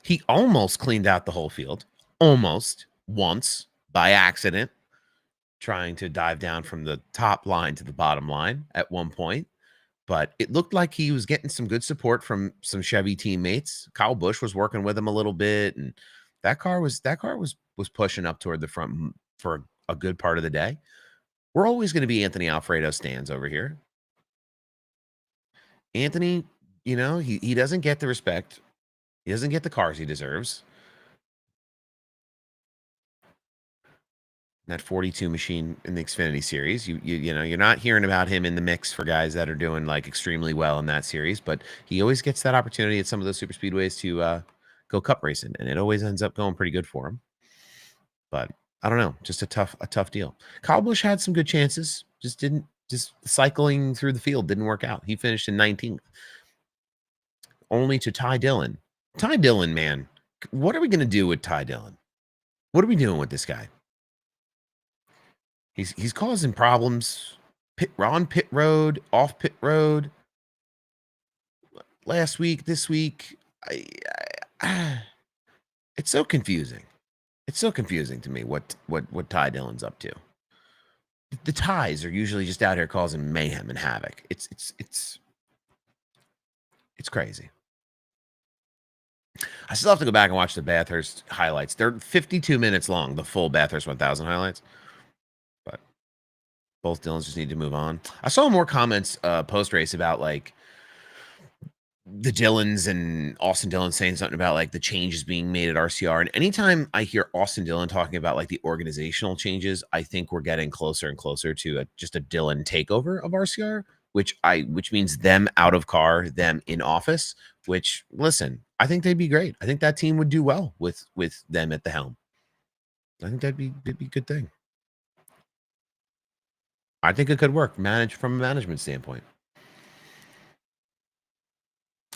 Speaker 2: He almost cleaned out the whole field. Almost once by accident, trying to dive down from the top line to the bottom line at one point. But it looked like he was getting some good support from some Chevy teammates. Kyle Busch was working with him a little bit, and that car was pushing up toward the front for a good part of the day. We're always going to be Anthony Alfredo stands over here. Anthony, he doesn't get the respect. He doesn't get the cars he deserves. That 42 machine in the Xfinity series, you're not hearing about him in the mix for guys that are doing like extremely well in that series, but he always gets that opportunity at some of those super speedways to go cup racing, and it always ends up going pretty good for him. But I don't know, just a tough deal. Kyle Busch had some good chances, just cycling through the field didn't work out. He finished in 19th, only to Ty Dillon. Ty Dillon, man, what are we gonna do with Ty Dillon? What are we doing with this guy? He's causing problems. On pit road, off pit road. Last week, this week, it's so confusing. It's so confusing to me what Ty Dillon's up to. The Ties are usually just out here causing mayhem and havoc. It's crazy. I still have to go back and watch the Bathurst highlights. They're 52 minutes long, the full Bathurst 1000 highlights. But both Dillons just need to move on. I saw more comments post race about like the Dillons and Austin Dillon saying something about like the changes being made at RCR. And anytime I hear Austin Dillon talking about like the organizational changes, I think we're getting closer and closer to just a Dillon takeover of RCR, which means them out of car, them in office. Which, listen, I think they'd be great. I think that team would do well with them at the helm. I think that'd be a good thing. I think it could work, managed from a management standpoint.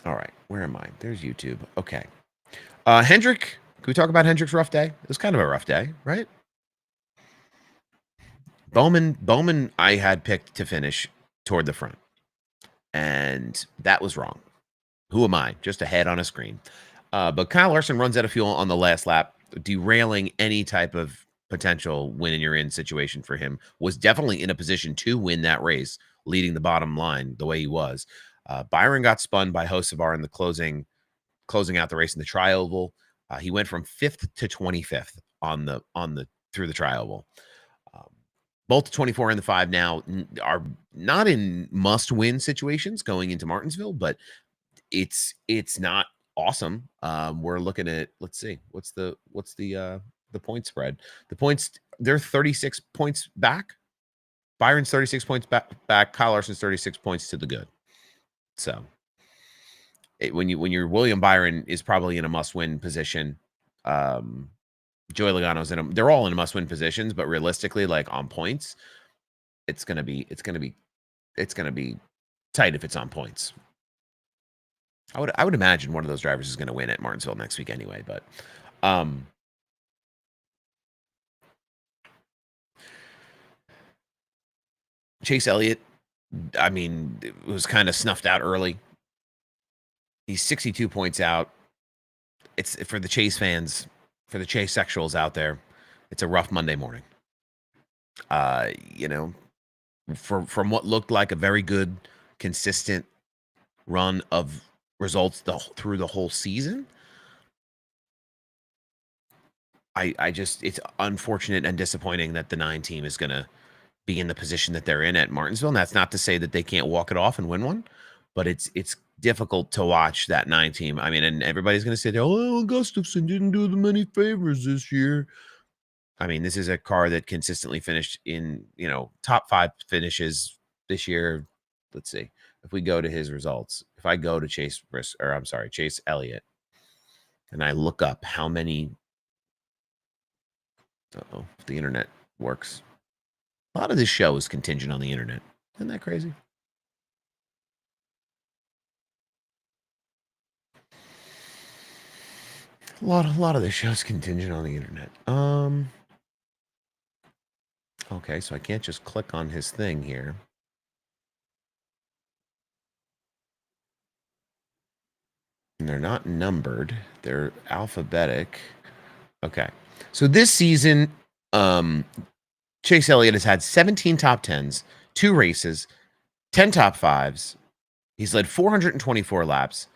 Speaker 2: All right, where am I? There's YouTube. Okay. Hendrick, can we talk about Hendrick's rough day? It was kind of a rough day, right? Bowman, I had picked to finish toward the front, and that was wrong. Who am I? Just a head on a screen. But Kyle Larson runs out of fuel on the last lap, derailing any type of potential win and you're in situation for him. Was definitely in a position to win that race, leading the bottom line the way he was. Byron got spun by Hocevar in the closing out the race in the tri-oval. He went from 5th to 25th on the through the tri-oval. Both the 24 and the 5 now are not in must-win situations going into Martinsville, but it's not awesome. We're looking at, let's see, what's the point spread? The points, they're 36 points back. Byron's 36 points back. Kyle Larson's 36 points to the good. So when you're William Byron is probably in a must-win position. Joey Logano's they're all in must-win positions, but realistically, like on points, it's gonna be tight if it's on points. I would imagine one of those drivers is gonna win at Martinsville next week anyway, but Chase Elliott, I mean, it was kind of snuffed out early. He's 62 points out. It's for the Chase fans, for the Chase sexuals out there. It's a rough Monday morning. You know, from what looked like a very good, consistent run of results through the whole season, I just, it's unfortunate and disappointing that the 9 team is going to be in the position that they're in at Martinsville. And that's not to say that they can't walk it off and win one, but it's difficult to watch that 9 team. I mean, and everybody's going to say, oh, Gustafson didn't do them any favors this year. I mean, this is a car that consistently finished in, top 5 finishes this year. Let's see. If we go to his results, if I go to Chase Elliott, and I look up how many, if the internet works. A lot of this show is contingent on the internet. Isn't that crazy? A lot of this show is contingent on the internet. Okay, so I can't just click on his thing here. And they're not numbered. They're alphabetic. Okay. So this season, Chase Elliott has had 17 top 10s, 2 races, 10 top 5s. He's led 424 laps.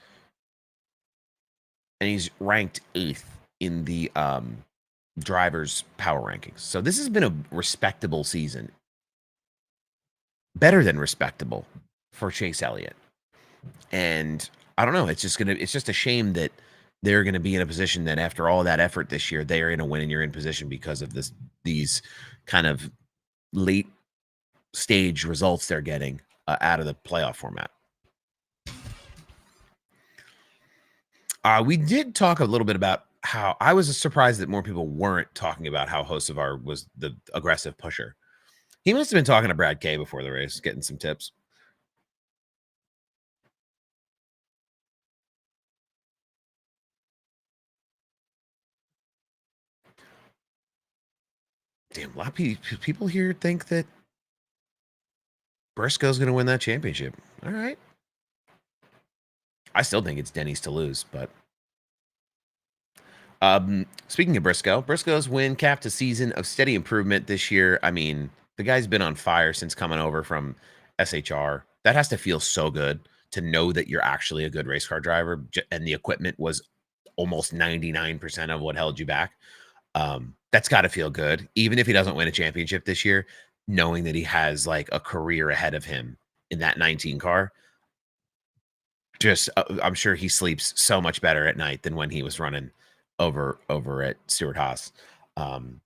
Speaker 2: And he's ranked 8th in the drivers' power rankings. So this has been a respectable season. Better than respectable for Chase Elliott. And I don't know. It's just a shame that they're going to be in a position that after all that effort this year, they are going to win and you're in position because of these kind of late stage results they're getting out of the playoff format. We did talk a little bit about how I was surprised that more people weren't talking about how Hocevar was the aggressive pusher. He must have been talking to Brad Kay before the race, getting some tips. Damn, a lot of people here think that Briscoe's going to win that championship. All right. I still think it's Denny's to lose, but speaking of Briscoe's win capped a season of steady improvement this year. I mean, the guy's been on fire since coming over from SHR. That has to feel so good to know that you're actually a good race car driver and the equipment was almost 99% of what held you back. That's got to feel good. Even if he doesn't win a championship this year, knowing that he has like a career ahead of him in that 19 car. just I'm sure he sleeps so much better at night than when he was running over at Stewart Haas. Um,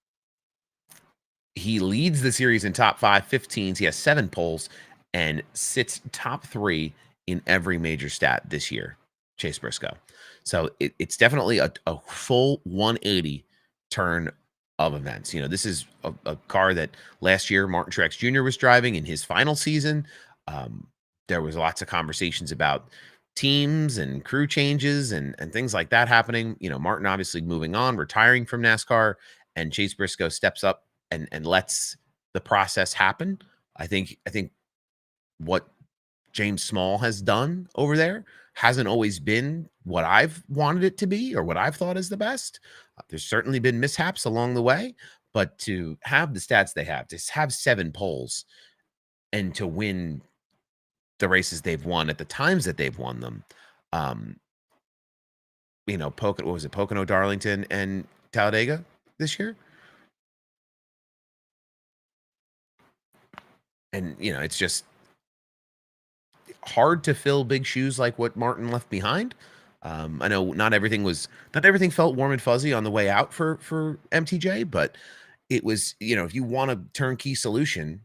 Speaker 2: he leads the series in top 5 15s. He has 7 poles and sits top 3 in every major stat this year, Chase Briscoe. So it's definitely a full 180 turn of events. You know, this is a car that last year Martin Truex Jr. was driving in his final season. Um, there was lots of conversations about teams and crew changes and things like that happening. You know, Martin obviously moving on, retiring from NASCAR, and Chase Briscoe steps up and lets the process happen. I think what James Small has done over there hasn't always been what I've wanted it to be or what I've thought is the best. There's certainly been mishaps along the way, but to have the stats they have, to have 7 poles and to win the races they've won at the times that they've won them, um, you know, what was it, Pocono, Darlington, and Talladega this year? And, you know, it's just hard to fill big shoes like what Martin left behind. I know not everything felt warm and fuzzy on the way out for MTJ, but it was, you know, if you want a turnkey solution,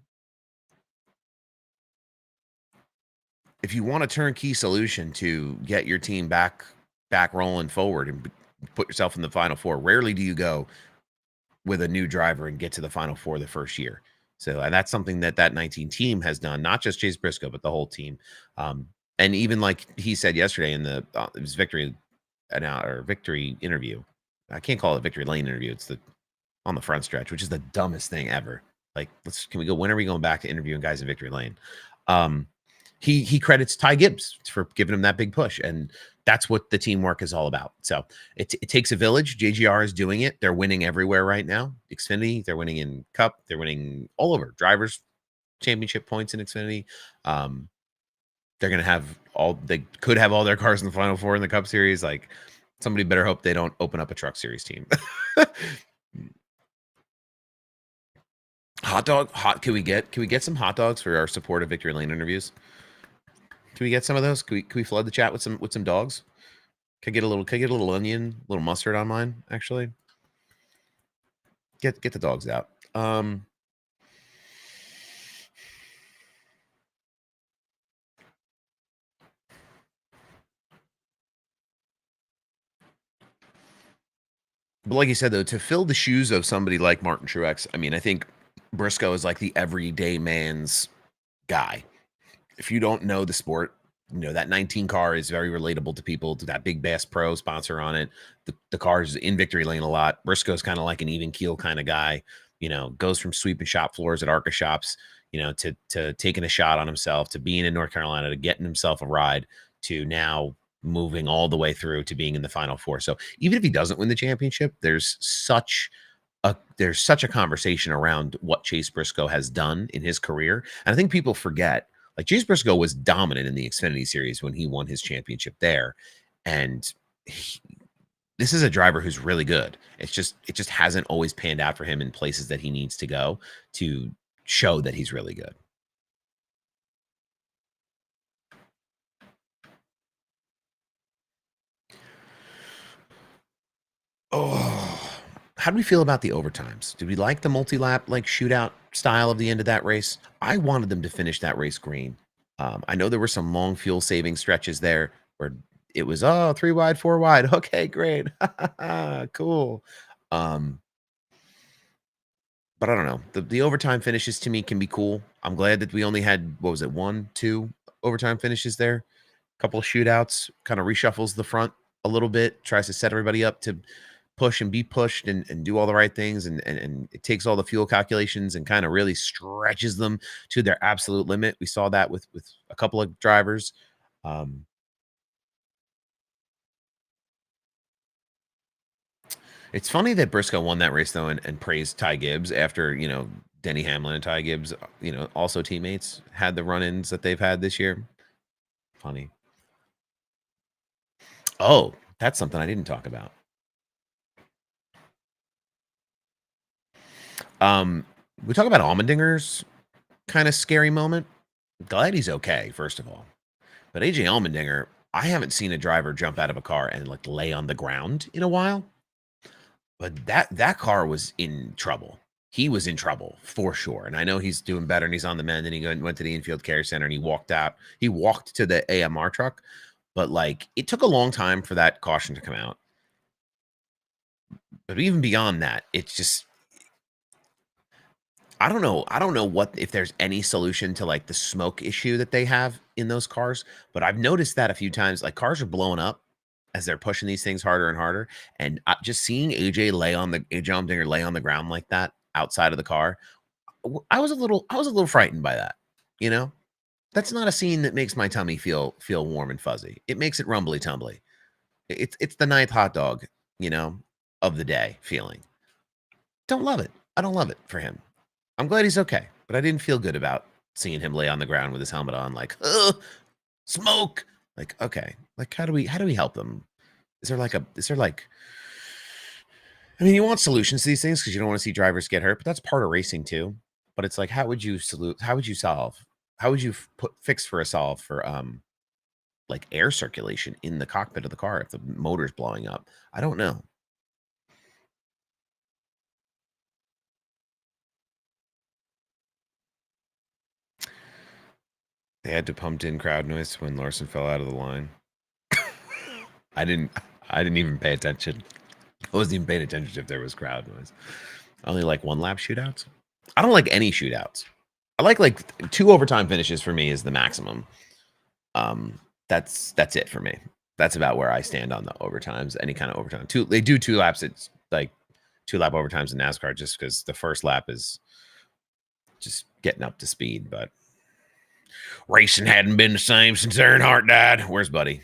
Speaker 2: to get your team back rolling forward and put yourself in the final 4, rarely do you go with a new driver and get to the final 4 the first year. So, and that's something that 19 team has done, not just Chase Briscoe, but the whole team. And even like he said yesterday in his victory interview, I can't call it a victory lane interview. It's the on the front stretch, which is the dumbest thing ever. Like, can we go? When are we going back to interviewing guys in victory lane? He credits Ty Gibbs for giving him that big push, and that's what the teamwork is all about. So it takes a village. JGR is doing it. They're winning everywhere right now. Xfinity, they're winning in Cup. They're winning all over. Drivers championship points in Xfinity. They're gonna have they could have all their cars in the final 4 in the Cup Series. Like, somebody better hope they don't open up a Truck Series team. Can we get some hot dogs for our support of Victory Lane interviews? Can we get some of those? Can we flood the chat with some dogs? Can I get a little onion, a little mustard on mine, actually? Get the dogs out. But like you said, though, to fill the shoes of somebody like Martin Truex, I mean, I think Briscoe is like the everyday man's guy. If you don't know the sport, you know, that 19 car is very relatable to people, to that Big Bass Pro sponsor on it. The car is in victory lane a lot. Briscoe's kind of like an even keel kind of guy, you know, goes from sweeping shop floors at ARCA shops, you know, to taking a shot on himself, to being in North Carolina, to getting himself a ride, to now moving all the way through to being in the final 4. So even if he doesn't win the championship, there's such a conversation around what Chase Briscoe has done in his career. And I think people forget, like, Chase Briscoe was dominant in the Xfinity Series when he won his championship there. And this is a driver who's really good. It just hasn't always panned out for him in places that he needs to go to show that he's really good. Oh, how do we feel about the overtimes? Did we like the multi-lap, like, shootout style of the end of that race? I wanted them to finish that race green. I know there were some long fuel saving stretches there where it was 3 wide, 4 wide. Okay, great, cool. But I don't know. The overtime finishes to me can be cool. I'm glad that we only had, what was it, 1, 2 overtime finishes there. A couple of shootouts, kind of reshuffles the front a little bit, tries to set everybody up to push and be pushed and do all the right things. And it takes all the fuel calculations and kind of really stretches them to their absolute limit. We saw that with a couple of drivers. It's funny that Briscoe won that race, though, and praised Ty Gibbs after, you know, Denny Hamlin and Ty Gibbs, you know, also teammates, had the run-ins that they've had this year. Funny. Oh, that's something I didn't talk about. We talk about Allmendinger's kind of scary moment. Glad he's okay, first of all. But AJ Allmendinger, I haven't seen a driver jump out of a car and like lay on the ground in a while. But that car was in trouble. He was in trouble for sure. And I know he's doing better and he's on the mend. And he went to the infield care center and he walked out. He walked to the AMR truck, but like it took a long time for that caution to come out. But even beyond that, it's just I don't know. I don't know what if there's any solution to like the smoke issue that they have in those cars, but I've noticed that a few times. Like cars are blowing up as they're pushing these things harder and harder. And just seeing AJ lay on the ground like that outside of the car, I was a little frightened by that. You know, that's not a scene that makes my tummy feel warm and fuzzy. It makes it rumbly tumbly. It's the ninth hot dog, you know, of the day feeling. Don't love it. I don't love it for him. I'm glad he's okay, but I didn't feel good about seeing him lay on the ground with his helmet on, like, smoke. Like, okay, like how do we help them? Is there like I mean, you want solutions to these things because you don't want to see drivers get hurt, but that's part of racing too. But it's like, how would you solve? How would you fix for a solve for like air circulation in the cockpit of the car if the motor's blowing up? I don't know. They had to pump in crowd noise when Larson fell out of the line. I didn't even pay attention. I wasn't even paying attention if there was crowd noise. I only like one lap shootouts. I don't like any shootouts. I like 2 overtime finishes for me is the maximum. That's it for me. That's about where I stand on the overtimes. Any kind of overtime. They do 2 laps. It's like 2 lap overtimes in NASCAR just because the first lap is just getting up to speed. But racing hadn't been the same since Earnhardt died. Where's Buddy?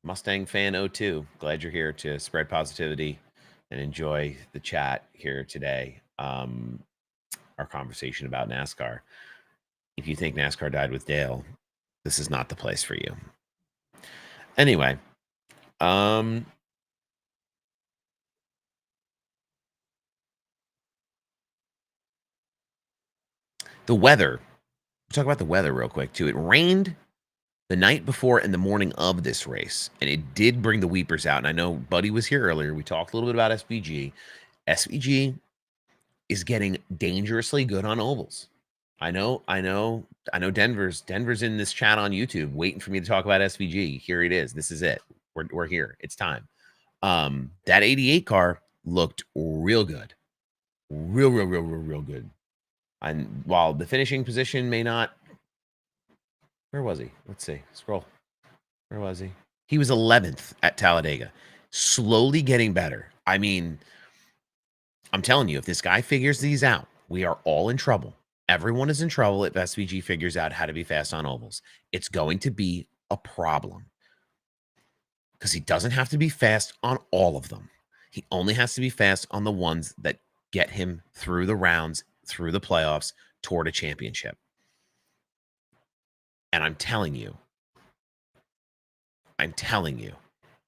Speaker 2: Mustang fan 02. Glad you're here to spread positivity and enjoy the chat here today. Our conversation about NASCAR. If you think NASCAR died with Dale, this is not the place for you. Anyway, the weather. We'll talk about the weather real quick too. It rained the night before and the morning of this race, and it did bring the weepers out. And I know Buddy was here earlier. We talked a little bit about SVG. SVG is getting dangerously good on ovals. I know Denver's in this chat on YouTube waiting for me to talk about SVG. Here it is. This is it. We're here. It's time. That 88 car looked real good. Real good. And while the finishing position may not, where was he? Let's see. Scroll. Where was he? He was 11th at Talladega. Slowly getting better. I mean, I'm telling you, if this guy figures these out, we are all in trouble. Everyone is in trouble if SVG figures out how to be fast on ovals. It's going to be a problem because he doesn't have to be fast on all of them. He only has to be fast on the ones that get him through the rounds, through the playoffs, toward a championship. And I'm telling you,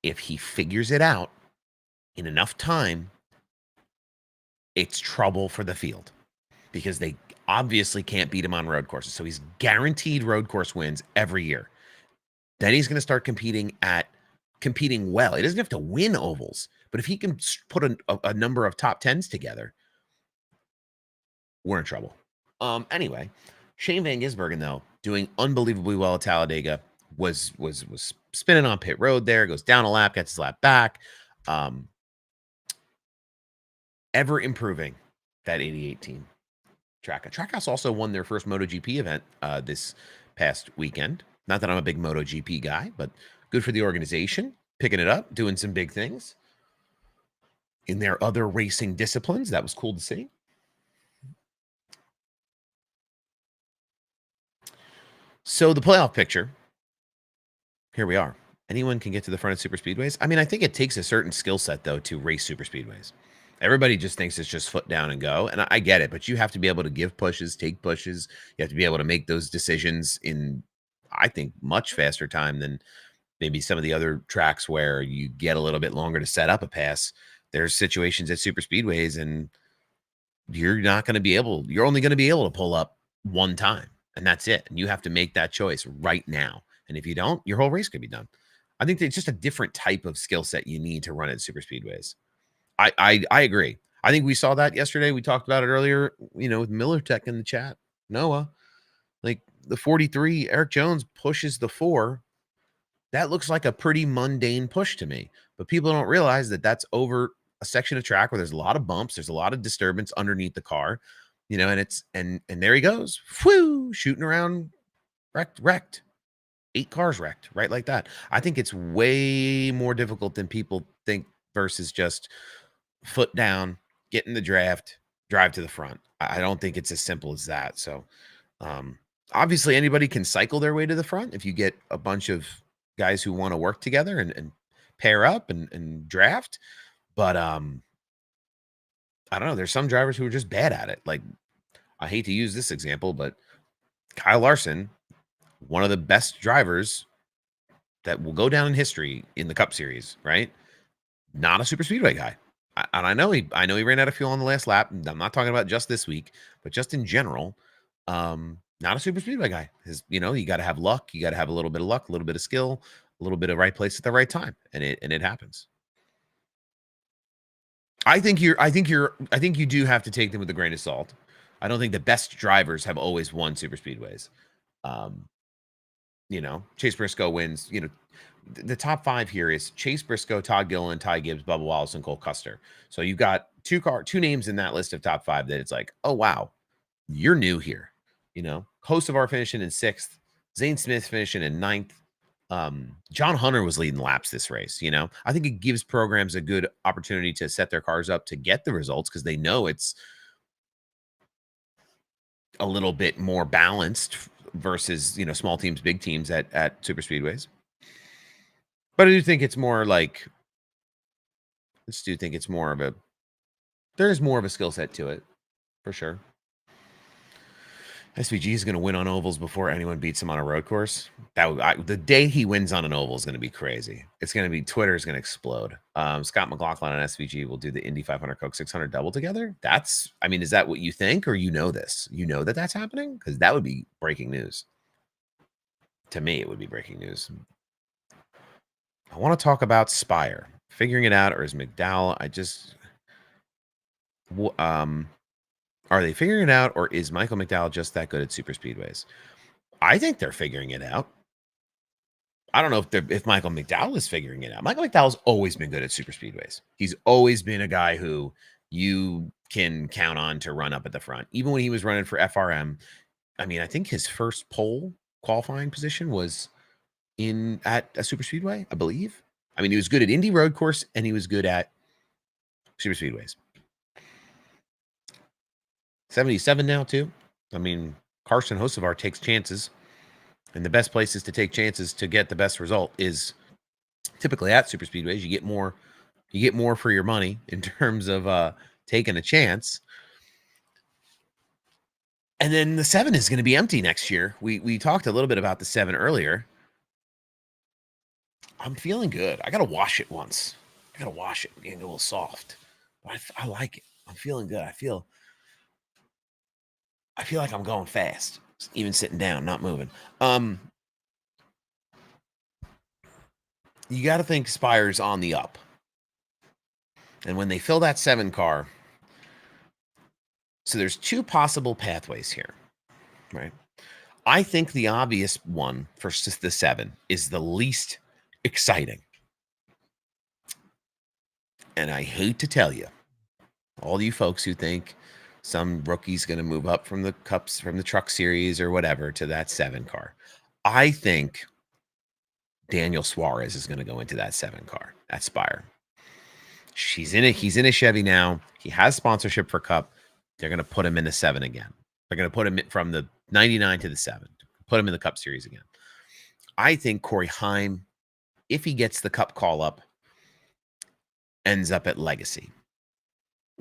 Speaker 2: if he figures it out in enough time, it's trouble for the field because they obviously can't beat him on road courses. So he's guaranteed road course wins every year. Then he's going to start competing well. He doesn't have to win ovals, but if he can put a number of top 10s together, we're in trouble. Anyway, Shane Van Gisbergen, though, doing unbelievably well at Talladega, was spinning on pit road there, goes down a lap, gets his lap back. Ever improving that 88 team. Trackhouse also won their first MotoGP event this past weekend. Not that I'm a big MotoGP guy, but good for the organization, picking it up, doing some big things in their other racing disciplines. That was cool to see. So the playoff picture, here we are. Anyone can get to the front of super speedways. I mean, I think it takes a certain skill set, though, to race super speedways. Everybody just thinks it's just foot down and go. And I get it, but you have to be able to give pushes, take pushes. You have to be able to make those decisions in, I think, much faster time than maybe some of the other tracks where you get a little bit longer to set up a pass. There's situations at super speedways and you're only going to be able to pull up one time. and that's it. And you have to make that choice right now. And if you don't, your whole race could be done. I think it's just a different type of skill set you need to run at super speedways. I agree. I think we saw that yesterday. We talked about it earlier, with MillerTech in the chat. Noah, like the 43, Eric Jones pushes the 4. That looks like a pretty mundane push to me. But people don't realize that that's over a section of track where there's a lot of bumps, there's a lot of disturbance underneath the car, and it's and there he goes, whoo, shooting around, wrecked. 8 cars wrecked, right like that. I think it's way more difficult than people think versus just foot down, get in the draft, drive to the front. I don't think it's as simple as that. So, obviously, anybody can cycle their way to the front if you get a bunch of guys who want to work together and pair up and draft. But I don't know. There's some drivers who are just bad at it. Like, I hate to use this example, but Kyle Larson, one of the best drivers that will go down in history in the Cup Series, right? Not a super speedway guy. And I know he ran out of fuel on the last lap. I'm not talking about just this week, but just in general, not a super speedway guy. You got to have luck. You got to have a little bit of luck, a little bit of skill, a little bit of right place at the right time, and it happens. I think you do have to take them with a grain of salt. I don't think the best drivers have always won super speedways. Chase Briscoe wins. The top 5 here is Chase Briscoe, Todd Gilliland, Ty Gibbs, Bubba Wallace, and Cole Custer. So you've got two names in that list of top 5 that it's like, oh wow, you're new here. Kosovar finishing in 6th, Zane Smith finishing in 9th. John Hunter was leading laps this race. I think it gives programs a good opportunity to set their cars up to get the results because they know it's a little bit more balanced versus small teams, big teams at super speedways. But I do think it's more like, there's more of a skill set to it, for sure. SVG is going to win on ovals before anyone beats him on a road course. The day he wins on an oval is going to be crazy. It's going to be, Twitter is going to explode. Scott McLaughlin and SVG will do the Indy 500 Coke 600 double together. Is that what you think, or this? You know that that's happening? Because that would be breaking news. To me, it would be breaking news. I want to talk about Spire. Figuring it out, or is McDowell? Are they figuring it out, or is Michael McDowell just that good at super speedways? I think they're figuring it out. I don't know if Michael McDowell is figuring it out. Michael McDowell's always been good at super speedways. He's always been a guy who you can count on to run up at the front. Even when he was running for FRM, I think his first pole qualifying position was at a super speedway, I believe. He was good at Indy road course, and he was good at super speedways. 77 now too. Carson Hocevar takes chances, and the best places to take chances to get the best result is typically at super speedways. You get more for your money in terms of taking a chance. And then the 7 is going to be empty next year. We talked a little bit about the 7 earlier. I'm feeling good. I got to wash it once. I got to wash it. Getting a little soft. But I like it. I'm feeling good. I feel like I'm going fast, even sitting down, not moving. You got to think Spire's on the up. And when they fill that 7 car, so there's 2 possible pathways here, right? I think the obvious one for the 7 is the least exciting. And I hate to tell you, all you folks who think some rookie's going to move up from the cups, from the truck series or whatever to that 7 car. I think Daniel Suarez is going to go into that 7 car at Spire. He's in a Chevy now. He has sponsorship for Cup. They're going to put him in the 7 again. They're going to put him from the 99 to the 7. Put him in the Cup Series again. I think Corey Heim, if he gets the Cup call up, ends up at Legacy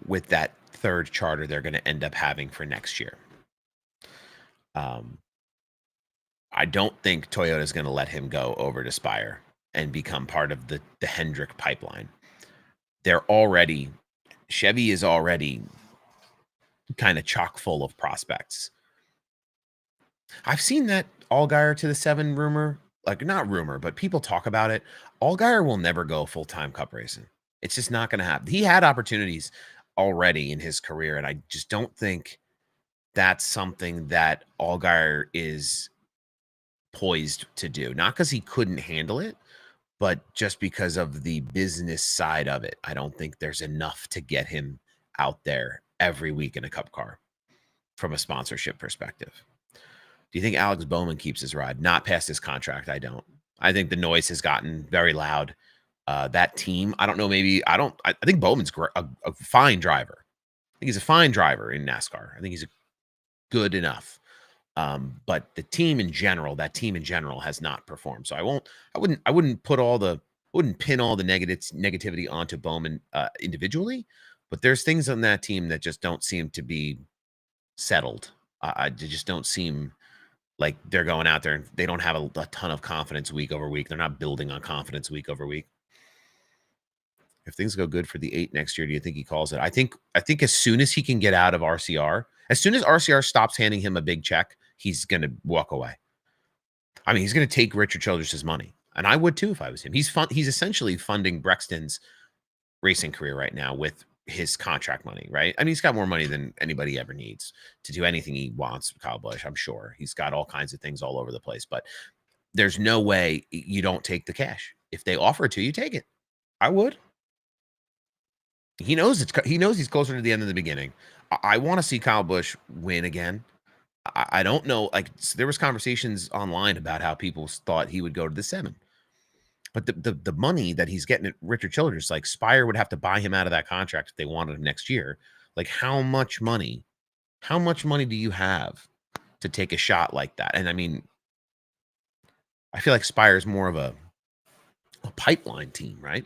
Speaker 2: with that 3rd charter they're going to end up having for next year. I don't think Toyota is going to let him go over to Spire and become part of the Hendrick pipeline. Chevy is already kind of chock full of prospects. I've seen that Allgaier to the 7 rumor, like not rumor, but people talk about it. Allgaier will never go full-time cup racing. It's just not going to happen. He had opportunities already in his career, and I just don't think that's something that Allgaier is poised to do. Not because he couldn't handle it, but just because of the business side of it. I don't think there's enough to get him out there every week in a cup car from a sponsorship perspective. Do you think Alex Bowman keeps his ride? Not past his contract. I don't. I think the noise has gotten very loud. That team, I don't know. Maybe I don't. I think Bowman's a fine driver. I think he's a fine driver in NASCAR. I think he's good enough. But the team in general, that team in general has not performed. So I wouldn't pin all the negativity onto Bowman individually, but there's things on that team that just don't seem to be settled. They just don't seem like they're going out there and they don't have a ton of confidence week over week. They're not building on confidence week over week. If things go good for the 8 next year, do you think he calls it? I think as soon as he can get out of RCR, as soon as RCR stops handing him a big check, he's going to walk away. I mean, he's going to take Richard Childress's money, and I would too if I was him. He's essentially funding Brexton's racing career right now with his contract money, right? I mean, he's got more money than anybody ever needs to do anything he wants. Kyle Busch, I'm sure he's got all kinds of things all over the place, but there's no way you don't take the cash. If they offer it to you, take it. I would. He knows he's closer to the end than the beginning. I want to see Kyle Busch win again. I don't know. Like there was conversations online about how people thought he would go to the 7, but the money that he's getting at Richard Childress, like Spire would have to buy him out of that contract if they wanted him next year. Like how much money do you have to take a shot like that? And I mean, I feel like Spire is more of a pipeline team, right?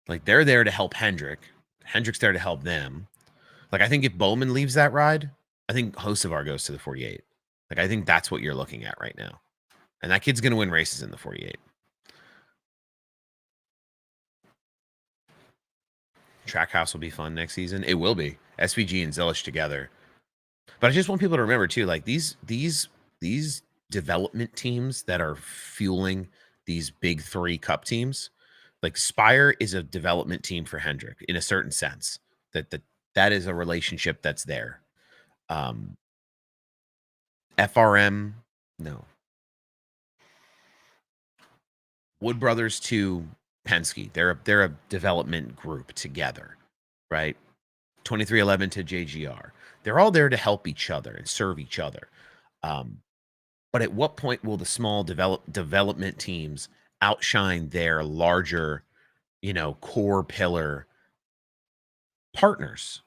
Speaker 2: Like they're there to help Hendrick. Hendrick's there to help them. Like I think if Bowman leaves that ride, I think Hocevar goes to the 48. Like I think that's what you're looking at right now. And that kid's going to win races in the 48. Trackhouse will be fun next season. It will be. SVG and Zilish together. But I just want people to remember too, like these development teams that are fueling these big 3 cup teams, like Spire is a development team for Hendrick in a certain sense. That is a relationship that's there. FRM, no. Wood Brothers to Penske, they're a development group together, right? 2311 to JGR. They're all there to help each other and serve each other. But at what point will the small development teams outshine their larger, core pillar partners?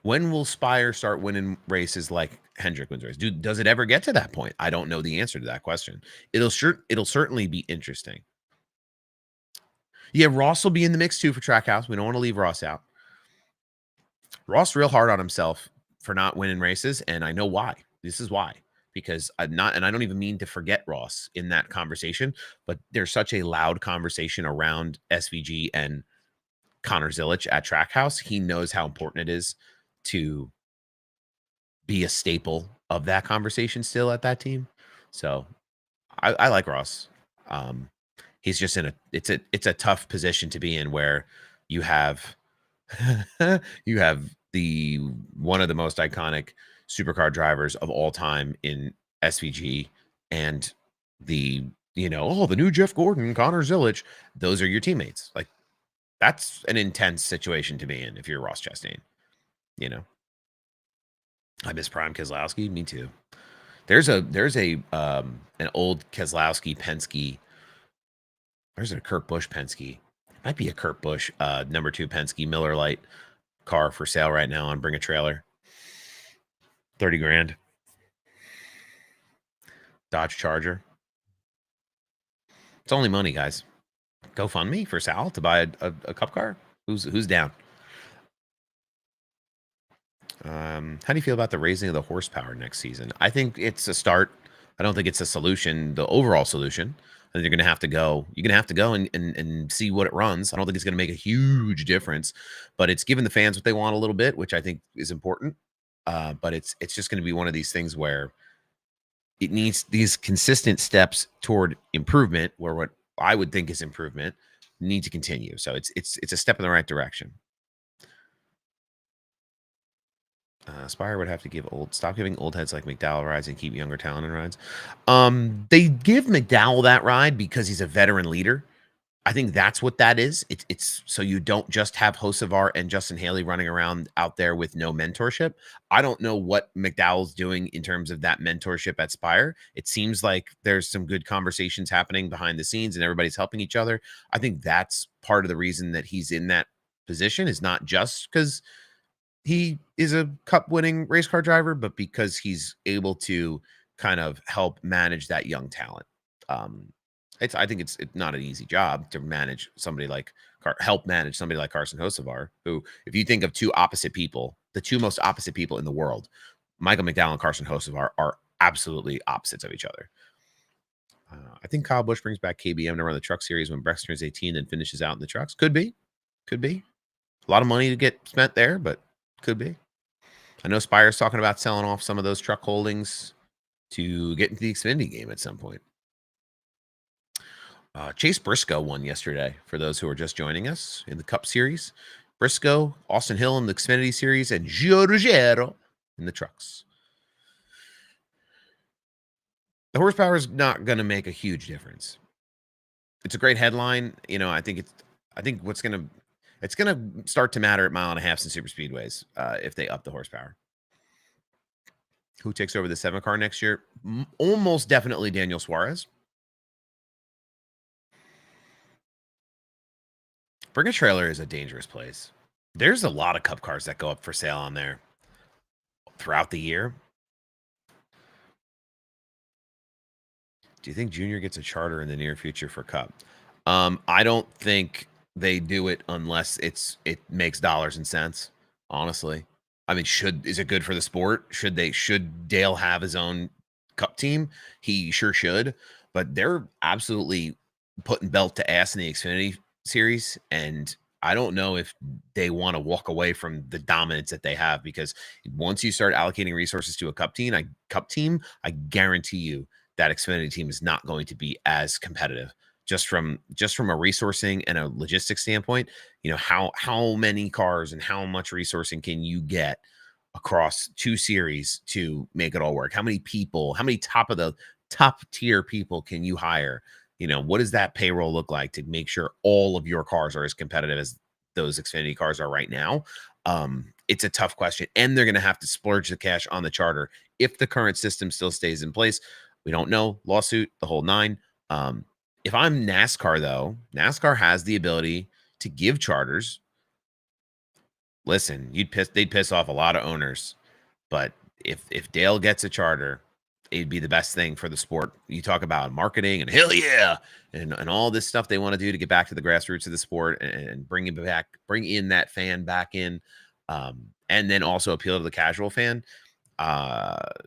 Speaker 2: When will Spire start winning races like Hendrick wins races? Does it ever get to that point? I don't know the answer to that question. It'll certainly be interesting. Yeah, Ross will be in the mix too for Trackhouse. We don't want to leave Ross out. Ross real hard on himself for not winning races, and I know why. This is why. Because I don't even mean to forget Ross in that conversation, but there's such a loud conversation around SVG and Connor Zilich at Trackhouse. He knows how important it is to be a staple of that conversation still at that team. So I like Ross. He's just it's a tough position to be in where you have you have the one of the most iconic supercar drivers of all time in SVG and the the new Jeff Gordon, Connor Zilich, those are your teammates. Like that's an intense situation to be in if you're Ross Chastain. I miss Prime Keselowski. Me too. There's a an old Keselowski Penske. There's a Kurt Busch Penske. It might be a Kurt Busch number 2 Penske Miller Lite car for sale right now on Bring a Trailer. 30 grand. Dodge Charger. It's only money, guys. GoFundMe for Sal to buy a cup car. Who's down? How do you feel about the raising of the horsepower next season? I think it's a start. I don't think it's a solution, the overall solution. I think you're going to have to go. You're going to have to go and see what it runs. I don't think it's going to make a huge difference, but it's giving the fans what they want a little bit, which I think is important. But it's just going to be one of these things where it needs these consistent steps toward improvement, where what I would think is improvement need to continue. So it's a step in the right direction. Spire would have to stop giving old heads like McDowell rides and keep younger talent in rides. They give McDowell that ride because he's a veteran leader. I think that's what that is. It's so you don't just have Hocevar and Justin Haley running around out there with no mentorship. I don't know what McDowell's doing in terms of that mentorship at Spire. It seems like there's some good conversations happening behind the scenes and everybody's helping each other. I think that's part of the reason that he's in that position, is not just because he is a cup winning race car driver, but because he's able to kind of help manage that young talent. I think it's not an easy job to manage somebody like help manage somebody like Carson Hocevar, who, if you think of two opposite people, the two most opposite people in the world, Michael McDowell and Carson Hocevar are absolutely opposites of each other. I think Kyle Busch brings back KBM to run the truck series when Brex turns 18 and finishes out in the trucks. Could be. A lot of money to get spent there, but could be. I know Spire's talking about selling off some of those truck holdings to get into the Xfinity game at some point. Chase Briscoe won yesterday, for those who are just joining us in the Cup Series. Briscoe, Austin Hill in the Xfinity Series, and Gio Ruggiero in the trucks. The horsepower is not going to make a huge difference. It's a great headline. I think it's going to start to matter at 1.5 miles and super speedways if they up the horsepower. Who takes over the 7 car next year? Almost definitely Daniel Suarez. Bring a Trailer is a dangerous place. There's a lot of Cup cars that go up for sale on there throughout the year. Do you think Junior gets a charter in the near future for Cup? I don't think they do it unless it makes dollars and cents, honestly. I mean, is it good for the sport? Should Dale have his own Cup team? He sure should, but they're absolutely putting belt to ass in the Xfinity series, and I don't know if they want to walk away from the dominance that they have, because once you start allocating resources to a Cup team, I guarantee you that Xfinity team is not going to be as competitive. Just from a resourcing and a logistics standpoint, how many cars and how much resourcing can you get across 2 series to make it all work? How many people, how many top tier people can you hire? What does that payroll look like to make sure all of your cars are as competitive as those Xfinity cars are right now? It's a tough question, and they're going to have to splurge the cash on the charter if the current system still stays in place. We don't know. Lawsuit, the whole 9. If I'm NASCAR, though, NASCAR has the ability to give charters. Listen, they'd piss off a lot of owners, but if Dale gets a charter, it'd be the best thing for the sport. You talk about marketing and hell yeah, and all this stuff they want to do to get back to the grassroots of the sport and bring in that fan back in, and then also appeal to the casual fan.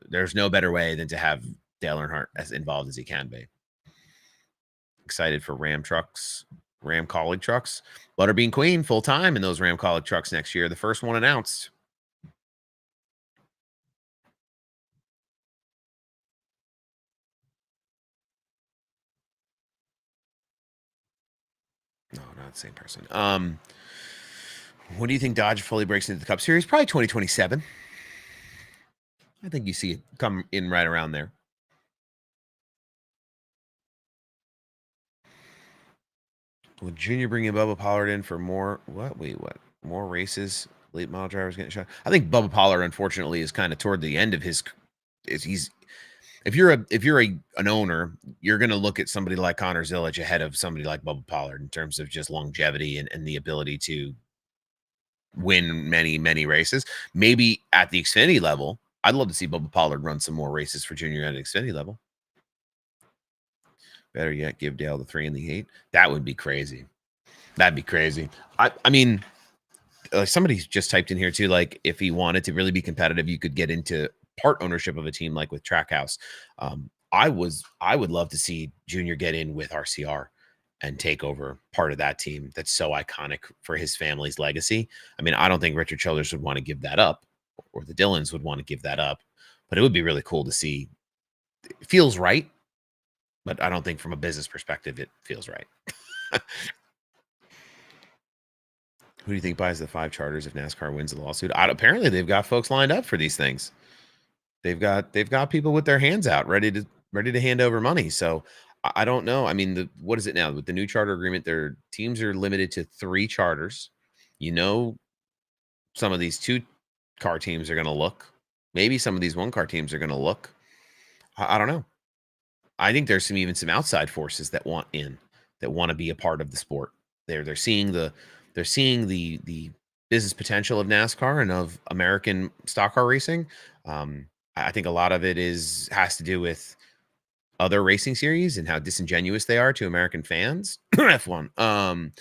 Speaker 2: There's no better way than to have Dale Earnhardt as involved as he can be. Excited for Ram Colleague trucks. Butterbean Queen full time in those Ram Colleague trucks next year. The first one announced. No, not the same person. When do you think Dodge fully breaks into the Cup Series? Probably 2027. I think you see it come in right around there. Will Junior bringing Bubba Pollard in for more? What? Wait, what? More races? Late model drivers getting shot. I think Bubba Pollard, unfortunately, is kind of toward the end of his. If you're an owner, you're going to look at somebody like Connor Zillage ahead of somebody like Bubba Pollard in terms of just longevity and the ability to win many, many races. Maybe at the Xfinity level, I'd love to see Bubba Pollard run some more races for Junior at the Xfinity level. Better yet, give Dale the 3 and the 8. That would be crazy. That'd be crazy. I mean, somebody just typed in here too, like if he wanted to really be competitive, you could get into part ownership of a team like with Trackhouse. I would love to see Junior get in with RCR and take over part of that team that's so iconic for his family's legacy. I mean, I don't think Richard Childers would want to give that up, or the Dillons would want to give that up, but it would be really cool to see it feels right, but I don't think from a business perspective it feels right. Who do you think buys the 5 charters if NASCAR wins the lawsuit? Apparently, they've got folks lined up for these things. They've got people with their hands out, ready to hand over money. So I don't know. I mean, what is it now with the new charter agreement? Their teams are limited to 3 charters. You know, some of these 2-car teams are going to look. Maybe some of these 1-car teams are going to look. I don't know. I think there's even some outside forces that want to be a part of the sport. They're seeing the business potential of NASCAR and of American stock car racing. I think a lot of it has to do with other racing series and how disingenuous they are to American fans. F1.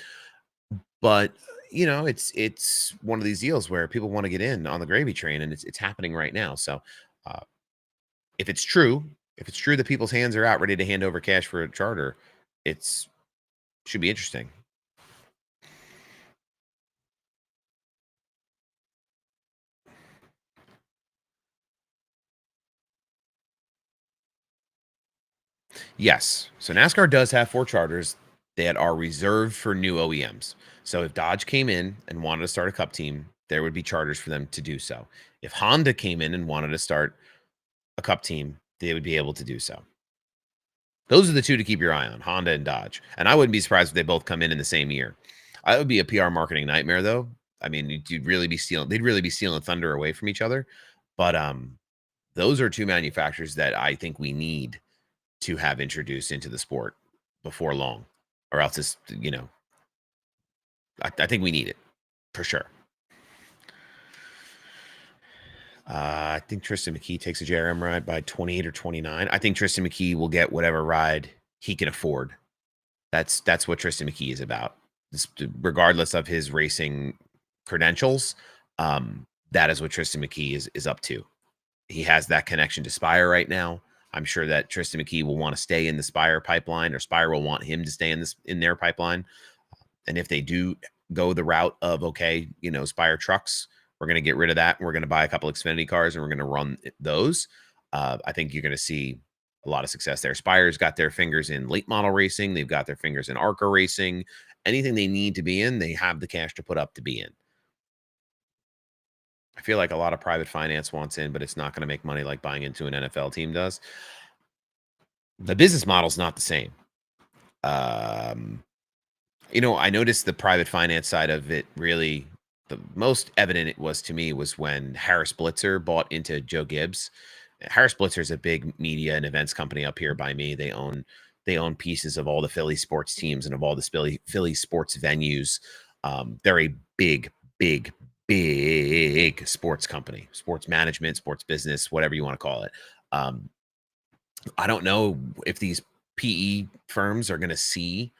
Speaker 2: But it's one of these deals where people want to get in on the gravy train, and it's happening right now. So uh, if it's true that people's hands are out ready to hand over cash for a charter, it's should be interesting. Yes. So NASCAR does have 4 charters that are reserved for new OEMs. So if Dodge came in and wanted to start a cup team, there would be charters for them to do so. If Honda came in and wanted to start a cup team, they would be able to do so. Those are the 2 to keep your eye on, Honda and Dodge. And I wouldn't be surprised if they both come in the same year. That would be a PR marketing nightmare, though. I mean, they'd really be stealing thunder away from each other. But those are 2 manufacturers that I think we need to have introduced into the sport before long, or else I think we need it for sure. I think Tristan McKee takes a JRM ride by 28 or 29. I think Tristan McKee will get whatever ride he can afford. That's what Tristan McKee is about. Regardless of his racing credentials, that is what Tristan McKee is up to. He has that connection to Spire right now. I'm sure that Tristan McKee will want to stay in the Spire pipeline, or Spire will want him to stay in their pipeline. And if they do go the route of, okay, Spire trucks, we're going to get rid of that, and we're going to buy a couple Xfinity cars, and we're going to run those. I think you're going to see a lot of success there. Spire's got their fingers in late model racing. They've got their fingers in ARCA racing. Anything they need to be in, they have the cash to put up to be in. I feel like a lot of private finance wants in, but it's not going to make money like buying into an NFL team does. The business model's not the same. I noticed the private finance side of it really, the most evident it was to me was when Harris Blitzer bought into Joe Gibbs. Harris Blitzer is a big media and events company up here by me. They own pieces of all the Philly sports teams and of all the Philly sports venues. They're a big, big, big sports company, sports management, sports business, whatever you want to call it. I don't know if these PE firms are going to see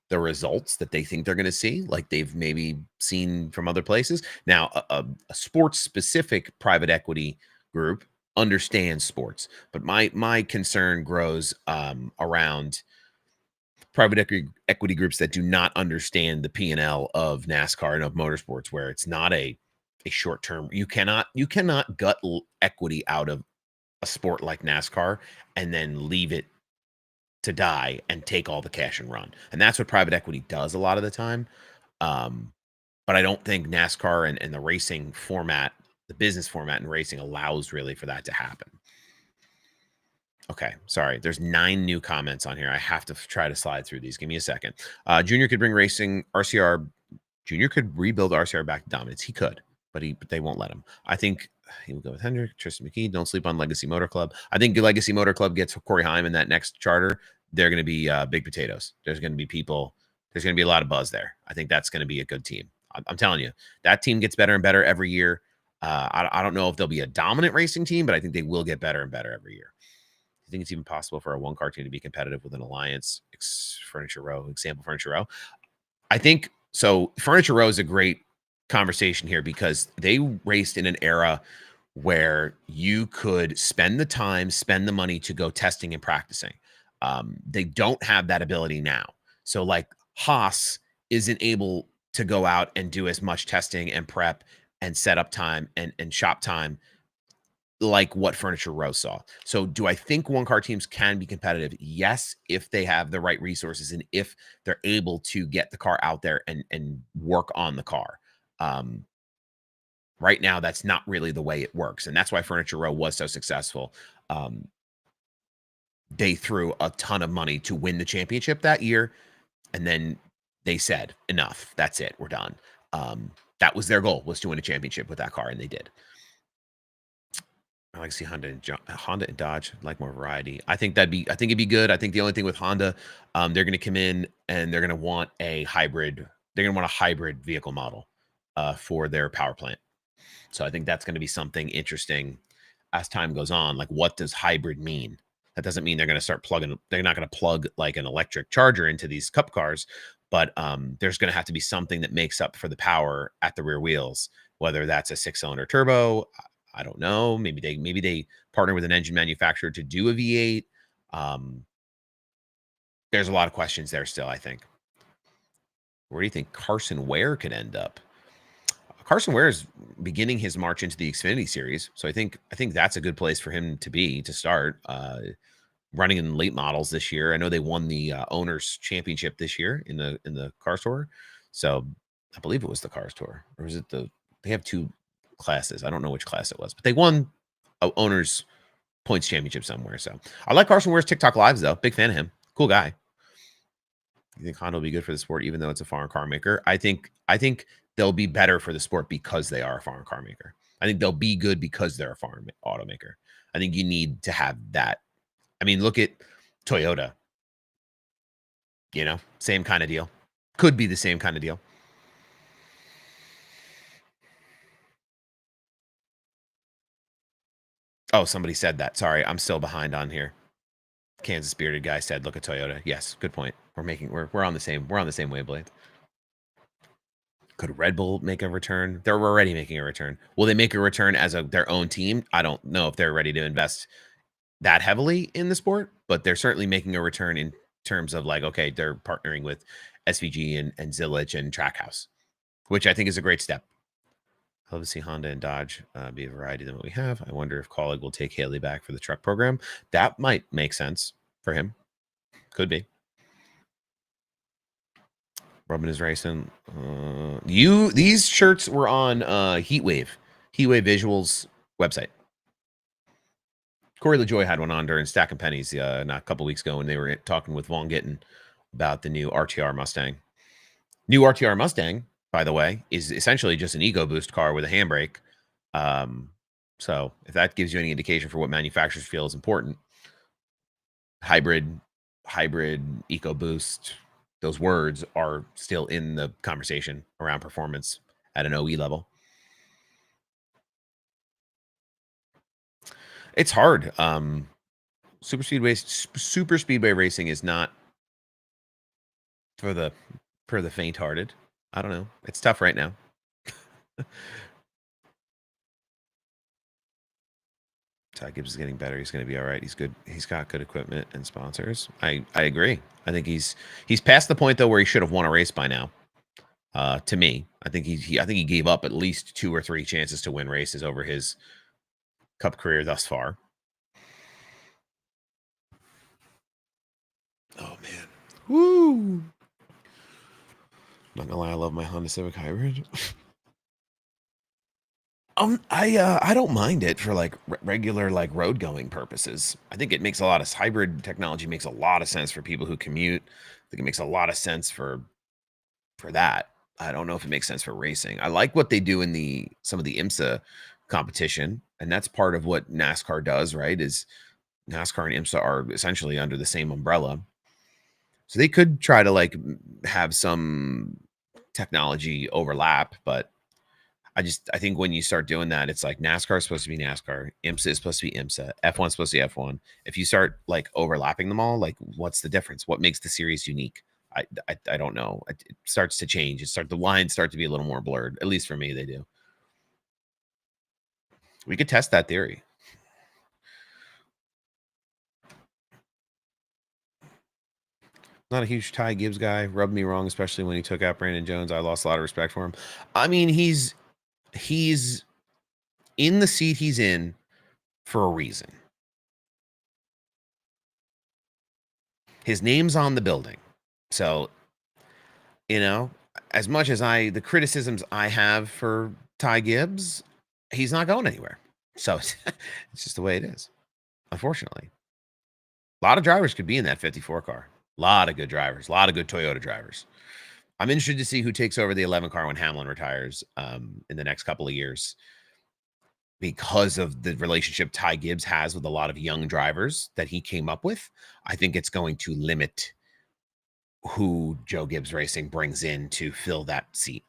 Speaker 2: the results that they think they're going to see, like they've maybe seen from other places. Now, a sports specific private equity group understands sports, but my concern grows around private equity groups that do not understand the P&L of NASCAR and of motorsports, where it's not a short term. You cannot gut equity out of a sport like NASCAR and then leave it to die and take all the cash and run. And that's what private equity does a lot of the time. But I don't think NASCAR and the racing format, the business format in racing, allows really for that to happen. Okay, sorry. There's 9 new comments on here. I have to try to slide through these. Give me a second. Junior could bring racing RCR. Junior could rebuild RCR back to dominance. He could, but they won't let him. I think he will go with Hendrick, Tristan McKee. Don't sleep on Legacy Motor Club. I think Legacy Motor Club gets Corey Heim in that next charter. They're going to be big potatoes. There's going to be people. There's going to be a lot of buzz there. I think that's going to be a good team. I'm telling you, that team gets better and better every year. I don't know if they'll be a dominant racing team, but I think they will get better and better every year. I think it's even possible for a 1-car team to be competitive with an alliance. Furniture Row. I think so. Furniture Row is a great conversation here because they raced in an era where you could spend the time, spend the money to go testing and practicing. They don't have that ability now. So like Haas isn't able to go out and do as much testing and prep and setup time and shop time like what Furniture Row saw. So do I think one car teams can be competitive? Yes, if they have the right resources and if they're able to get the car out there and work on the car. Right now, that's not really the way it works. And that's why Furniture Row was so successful. They threw a ton of money to win the championship that year. And then they said, enough. That's it. We're done. That was their goal, was to win a championship with that car. And they did. I like to see Honda and Dodge, like more variety. I think it'd be good. I think the only thing with Honda, they're going to come in and they're going to want a hybrid. They're going to want a hybrid vehicle model for their power plant. So I think that's going to be something interesting as time goes on. Like, what does hybrid mean? That doesn't mean they're going to start plugging. They're not going to plug like an electric charger into these cup cars, but there's going to have to be something that makes up for the power at the rear wheels, whether that's a 6-cylinder turbo. I don't know. Maybe they partner with an engine manufacturer to do a V8. There's a lot of questions there still, I think. Where do you think Carson Ware could end up? Carson Ware is beginning his march into the Xfinity Series, so I think that's a good place for him to start. Running in late models this year. I know they won the owners championship this year in the car store, so I believe it was the cars tour, or was it they have two classes. I don't know which class it was, but they won a owners points championship somewhere. So I like Carson Ware's TikTok lives though. Big fan of him. Cool guy. You think Honda will be good for the sport, even though it's a foreign car maker? I think they'll be better for the sport because they are a foreign car maker. I think they'll be good because they're a foreign automaker. I think you need to have that. I mean, look at Toyota. You know, same kind of deal. Could be the same kind of deal. Oh, somebody said that. Sorry, I'm still behind on here. Kansas bearded guy said, "Look at Toyota." Yes, good point. We're on the same wavelength. Could Red Bull make a return? They're already making a return. Will they make a return as their own team? I don't know if they're ready to invest that heavily in the sport, but they're certainly making a return in terms of like, okay, they're partnering with SVG and Zilich and Trackhouse, which I think is a great step. I love to see Honda and Dodge be a variety than what we have. I wonder if Colleague will take Haley back for the truck program. That might make sense for him. Could be. Robin is racing. These shirts were on Heatwave Visuals website. Corey LaJoy had one on during Stack and Pennies not a couple weeks ago when they were talking with Vaughn Gittin about the new RTR Mustang. New RTR Mustang, by the way, is essentially just an EcoBoost car with a handbrake. So if that gives you any indication for what manufacturers feel is important, hybrid, EcoBoost, those words are still in the conversation around performance at an OE level. It's hard. Super speedway racing is not for the faint-hearted. I don't know. It's tough right now. Ty Gibbs is getting better. He's going to be all right. He's good. He's got good equipment and sponsors. I agree. I think he's past the point though where he should have won a race by now. To me, I think he gave up at least 2 or 3 chances to win races over his Cup career thus far. Oh man, woo! Not gonna lie, I love my Honda Civic Hybrid. I don't mind it for like regular like road going purposes. I think it makes a lot of hybrid technology makes a lot of sense for people who commute. I think it makes a lot of sense for that. I don't know if it makes sense for racing. I like what they do in some of the IMSA competition, and that's part of what NASCAR does, right? Is NASCAR and IMSA are essentially under the same umbrella. So they could try to like have some technology overlap, but I think when you start doing that, it's like NASCAR is supposed to be NASCAR, IMSA is supposed to be IMSA, F1 is supposed to be F1. If you start like overlapping them all, like what's the difference? What makes the series unique? I don't know. It starts to change. The lines start to be a little more blurred. At least for me, they do. We could test that theory. Not a huge Ty Gibbs guy. Rubbed me wrong, especially when he took out Brandon Jones. I lost a lot of respect for him. I mean, he's in the seat he's in for a reason. His name's on the building. So, as much as the criticisms I have for Ty Gibbs, he's not going anywhere. So it's just the way it is, unfortunately. A lot of drivers could be in that 54 car. A lot of good drivers, a lot of good Toyota drivers. I'm interested to see who takes over the 11 car when Hamlin retires in the next couple of years, because of the relationship Ty Gibbs has with a lot of young drivers that he came up with. I think it's going to limit who Joe Gibbs Racing brings in to fill that seat.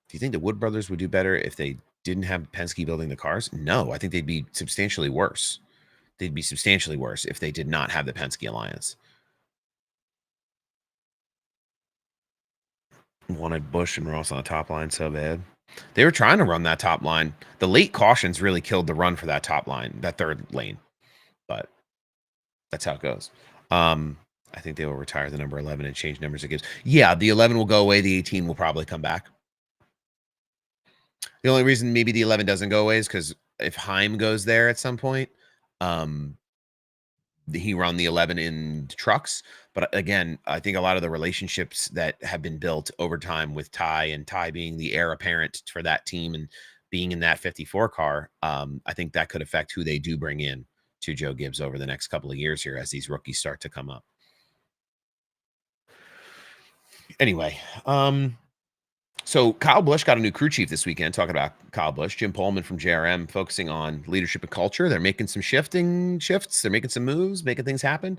Speaker 2: Do you think the Wood brothers would do better if they didn't have Penske building the cars? No, I think they'd be substantially worse. They'd be substantially worse if they did not have the Penske alliance. Wanted Busch and Ross on the top line so bad. They were trying to run that top line. The late cautions really killed the run for that top line, that third lane. But that's how it goes. I think they will retire the number 11 and change numbers it gives. Yeah, the 11 will go away. The 18 will probably come back. The only reason maybe the 11 doesn't go away is because if Heim goes there at some point, he run the 11 in trucks. But again, I think a lot of the relationships that have been built over time with Ty, and Ty being the heir apparent for that team and being in that 54 car, I think that could affect who they do bring in to Joe Gibbs over the next couple of years here as these rookies start to come up. Anyway, so Kyle Busch got a new crew chief this weekend. Talking about Kyle Busch, Jim Pullman from JRM, focusing on leadership and culture. They're making some shifts. They're making some moves, making things happen.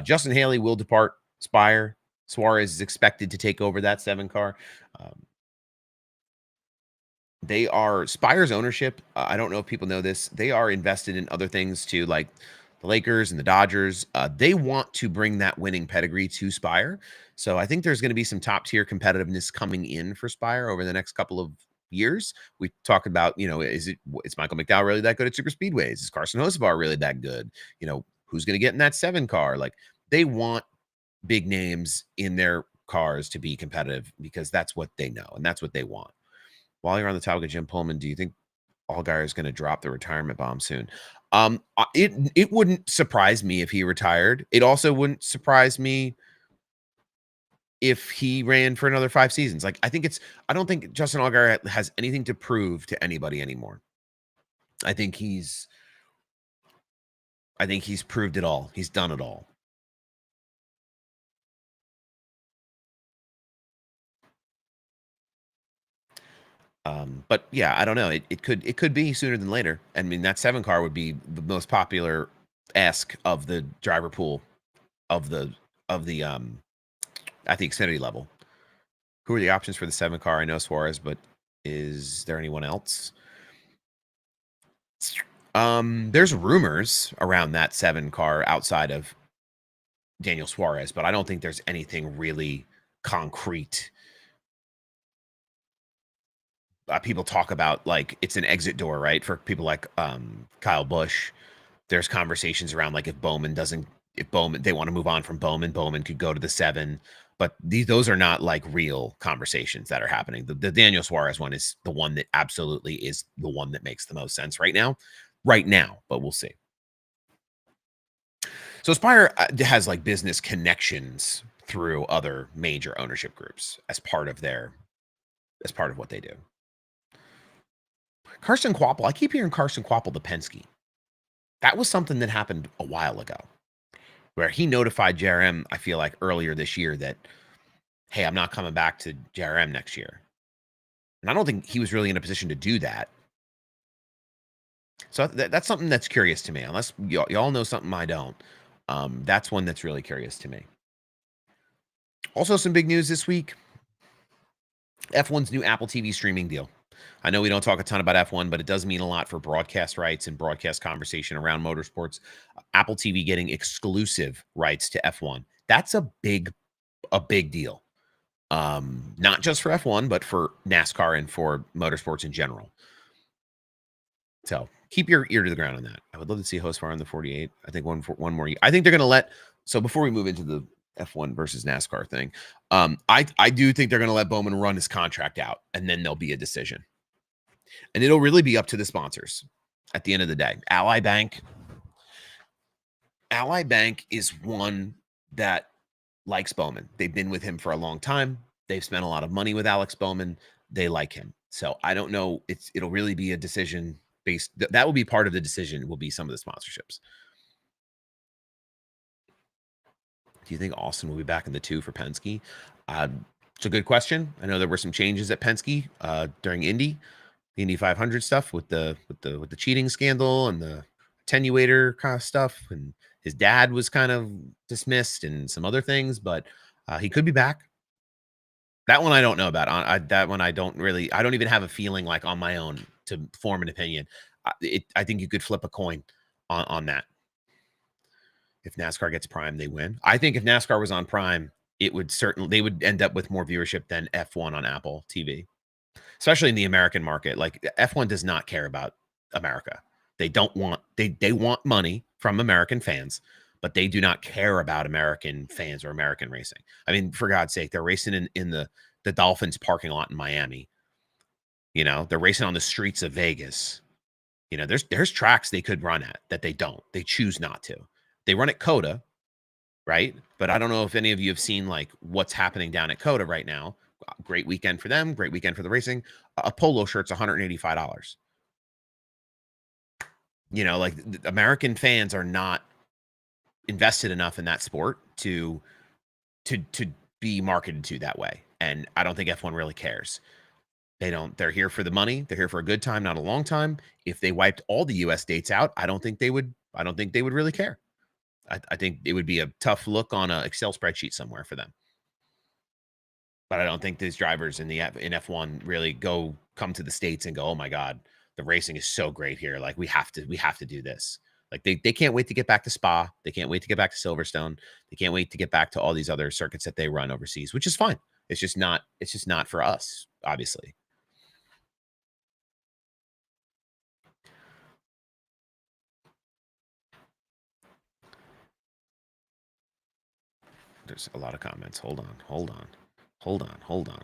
Speaker 2: Justin Haley will depart Spire. Suarez is expected to take over that 7 car. They are Spire's ownership. I don't know if people know this. They are invested in other things too, like the Lakers and the Dodgers. They want to bring that winning pedigree to Spire. So I think there's going to be some top tier competitiveness coming in for Spire over the next couple of years. We talked about, is Michael McDowell really that good at super speedways? Is Carson Hocevar really that good? Who's going to get in that 7 car? Like, they want big names in their cars to be competitive because that's what they know and that's what they want. While you're on the topic of Jim Pullman, do you think Allgaier is going to drop the retirement bomb soon? It wouldn't surprise me if he retired. It also wouldn't surprise me if he ran for another 5 seasons. Like, I don't think Justin Allgaier has anything to prove to anybody anymore. I think he's proved it all. He's done it all. But yeah, I don't know. It could be sooner than later. I mean, that 7 car would be the most popular of the driver pool of the at the Xfinity level. Who are the options for the 7 car? I know Suarez, but is there anyone else? There's rumors around that 7 car outside of Daniel Suarez, but I don't think there's anything really concrete. People talk about, like, it's an exit door, right? For people like Kyle Busch. There's conversations around, like, if Bowman, they want to move on from Bowman could go to the 7. But those are not like real conversations that are happening. The Daniel Suarez one is the one that absolutely is the one that makes the most sense right now, but we'll see. So Spire has like business connections through other major ownership groups as part of what they do. Carson Kvapil, I keep hearing Carson Kvapil the Penske. That was something that happened a while ago, where he notified JRM, I feel like earlier this year, that, hey, I'm not coming back to JRM next year. And I don't think he was really in a position to do that. So that's something that's curious to me. Unless y'all know something I don't. That's one that's really curious to me. Also, some big news this week. F1's new Apple TV streaming deal. I know we don't talk a ton about F1, but it does mean a lot for broadcast rights and broadcast conversation around motorsports. Apple TV getting exclusive rights to F1. That's a big deal. Not just for F1, but for NASCAR and for motorsports in general. So keep your ear to the ground on that. I would love to see Hocevar on the 48. I think one more year. I think they're going to let. So before we move into the F1 versus NASCAR thing, I do think they're going to let Bowman run his contract out, and then there'll be a decision. And it'll really be up to the sponsors. at the end of the day. Ally Bank is one that likes Bowman. They've been with him for a long time. They've spent a lot of money with Alex Bowman. They like him. So I don't know. It'll really be a decision based. That will be part of the decision, will be some of the sponsorships. Do you think Austin will be back in the 2 for Penske? It's a good question. I know there were some changes at Penske during the Indy 500 stuff with the cheating scandal and the attenuator kind of stuff, and his dad was kind of dismissed and some other things, but he could be back. That one I don't know about. That one I don't even have a feeling like on my own to form an opinion. I think you could flip a coin on that. If NASCAR gets Prime, they win. I think if NASCAR was on Prime, they would end up with more viewership than F1 on Apple TV, especially in the American market. Like F1 does not care about America. They don't want they want money from American fans, but they do not care about American fans or American racing. I mean, for God's sake, they're racing in the Dolphins parking lot in Miami. You know, they're racing on the streets of Vegas. You know, there's tracks they could run at that they don't. They choose not to. They run at COTA, right? But I don't know if any of you have seen like what's happening down at COTA right now. Great weekend for them. Great weekend for the racing. A polo shirt's $185. You know, like American fans are not invested enough in that sport to be marketed to that way. And I don't think F1 really cares. They're here for the money. They're here for a good time, not a long time. If they wiped all the US dates out, I don't think they would really care. I think it would be a tough look on an Excel spreadsheet somewhere for them. But I don't think these drivers in F1 really come to the States and go, oh my God, the racing is so great here. Like we have to do this. Like they can't wait to get back to Spa. They can't wait to get back to Silverstone. They can't wait to get back to all these other circuits that they run overseas, which is fine. It's just not for us, obviously. There's a lot of comments. Hold on.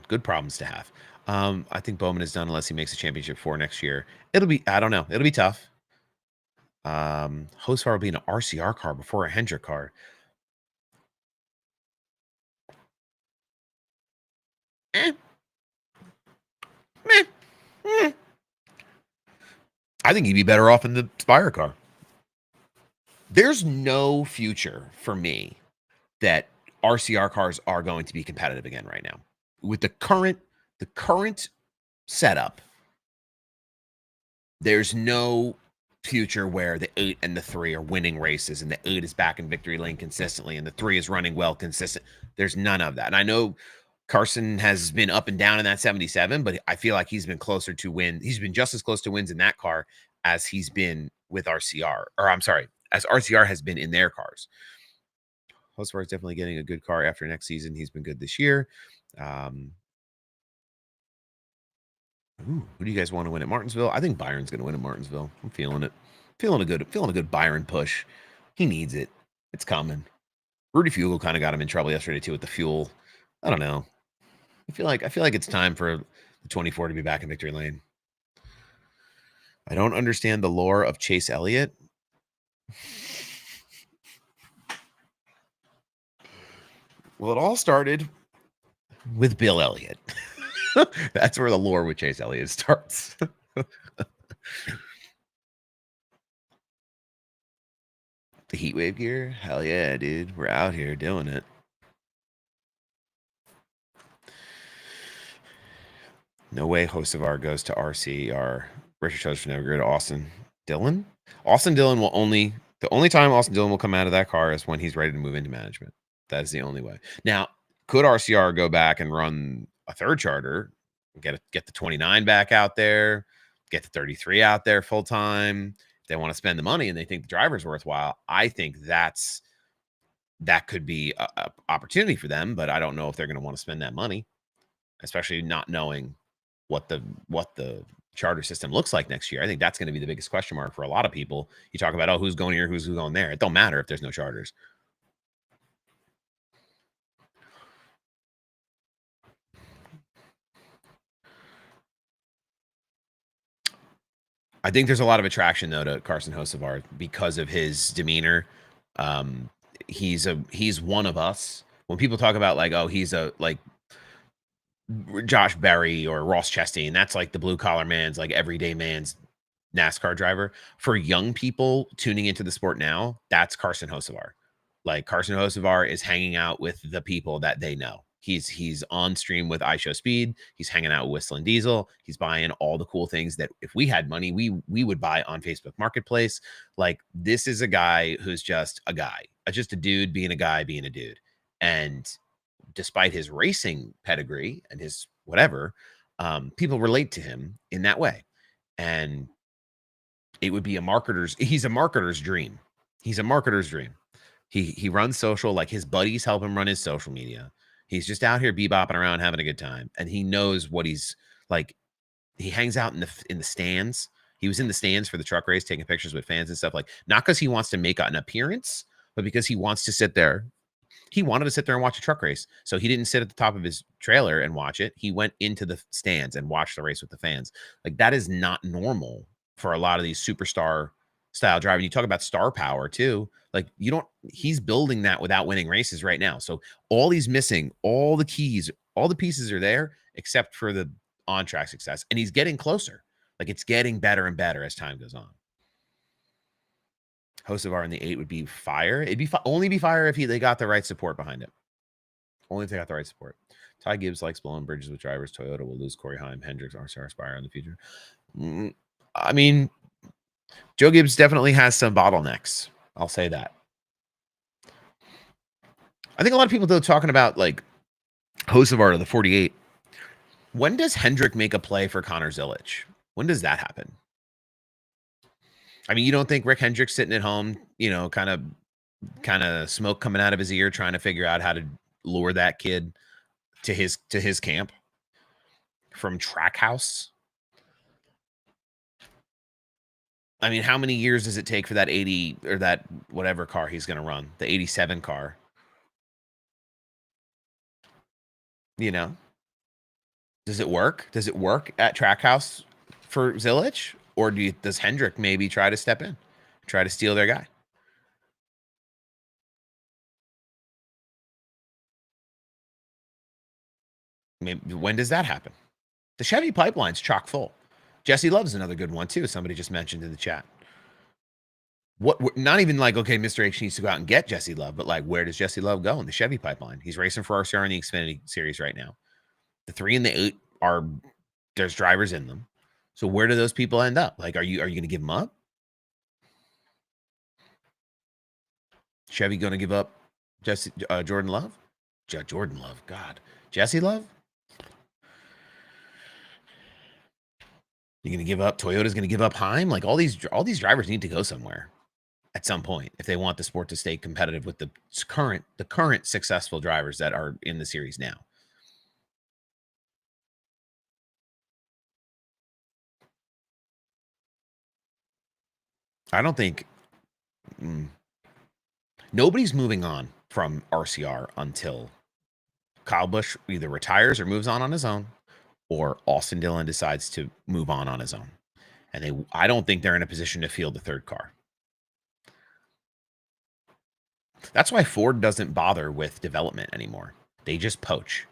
Speaker 2: Good problems to have. I think Bowman is done unless he makes a championship for next year. I don't know. It'll be tough. Hosfar will be an RCR car before a Hendrick car. I think he'd be better off in the Spire car. There's no future for me that RCR cars are going to be competitive again right now. With the current setup, there's no future where the 8 and the 3 are winning races and the 8 is back in victory lane consistently and the 3 is running well consistent. There's none of that. And I know Carson has been up and down in that 77, but I feel like he's been closer to win. He's been just as close to wins in that car as he's been with RCR, or I'm sorry, as RCR has been in their cars. Hosfar is definitely getting a good car after next season. He's been good this year. Who do you guys want to win at Martinsville? I think Byron's going to win at Martinsville. I'm feeling it. Feeling a good Byron push. He needs it. It's coming. Rudy Fugle kind of got him in trouble yesterday too with the fuel. I don't know. I feel like it's time for the 24 to be back in victory lane. I don't understand the lore of Chase Elliott. Well, it all started with Bill Elliott. That's where the lore with Chase Elliott starts. The heat wave gear? Hell yeah, dude. We're out here doing it. No way Hocevar goes to RCR. Richard Childress never go to Austin Dillon. Austin Dillon the only time Austin Dillon will come out of that car is when he's ready to move into management. That is the only way. Now, could RCR go back and run a third charter, get the 29 back out there, get the 33 out there full time? If they want to spend the money and they think the driver's worthwhile, I think that could be a opportunity for them, but I don't know if they're going to want to spend that money, especially not knowing what the charter system looks like next year. I think that's going to be the biggest question mark for a lot of people. You talk about, who's going here, who's going there. It don't matter if there's no charters. I think there's a lot of attraction though to Carson Hocevar because of his demeanor. He's one of us. When people talk about like, oh, he's a like Josh Berry or Ross Chastain, that's like the blue collar man's like everyday man's NASCAR driver. For young people tuning into the sport now, that's Carson Hocevar. Like Carson Hocevar is hanging out with the people that they know. He's on stream with iShow Speed. He's hanging out with Whistling Diesel. He's buying all the cool things that if we had money, we would buy on Facebook Marketplace. Like this is a guy who's just a guy, just a dude being a guy being a dude. And despite his racing pedigree and his whatever, people relate to him in that way. And it would be he's a marketer's dream. He's a marketer's dream. He runs social, like his buddies help him run his social media. He's just out here bebopping around having a good time. And he knows what he's like. He hangs out in the stands. He was in the stands for the truck race, taking pictures with fans and stuff, like not because he wants to make an appearance, but because he wants to sit there. He wanted to sit there and watch a truck race. So he didn't sit at the top of his trailer and watch it. He went into the stands and watched the race with the fans. Like that is not normal for a lot of these superstar style driving. You talk about star power too. Like he's building that without winning races right now. So all he's missing, all the keys, all the pieces are there except for the on-track success. And he's getting closer. Like it's getting better and better as time goes on. Hocevar in the 8 would be fire. It'd be only be fire if they got the right support behind it. Only if they got the right support. Ty Gibbs likes blowing bridges with drivers. Toyota will lose Corey Heim, Hendricks, RCR Aspire in the future. I mean, Joe Gibbs definitely has some bottlenecks. I'll say that. I think a lot of people though talking about like Hocevar to the 48. When does Hendrick make a play for Connor Zilic? When does that happen? I mean, you don't think Rick Hendrick's sitting at home, kind of smoke coming out of his ear, trying to figure out how to lure that kid to his camp from Trackhouse? I mean, how many years does it take for that 80 or that whatever car he's going to run, the 87 car? Does it work? Does it work at Trackhouse for Zilic? Or does Hendrick maybe try to step in, try to steal their guy? Maybe, when does that happen? The Chevy pipeline's chock full. Jesse Love's another good one too. Somebody just mentioned in the chat. Not even like, okay, Mr. H needs to go out and get Jesse Love, but like, where does Jesse Love go in the Chevy pipeline? He's racing for RCR in the Xfinity Series right now. The 3 and the 8 there's drivers in them. So where do those people end up? Like, are you going to give them up? Chevy going to give up Jordan Love? Jordan Love, God. Jesse Love? You're going to give up? Toyota's going to give up Heim? Like all these drivers need to go somewhere at some point if they want the sport to stay competitive with the current successful drivers that are in the series now. I don't think nobody's moving on from RCR until Kyle Busch either retires or moves on his own, or Austin Dillon decides to move on his own. And I don't think they're in a position to field the third car. That's why Ford doesn't bother with development anymore. They just poach.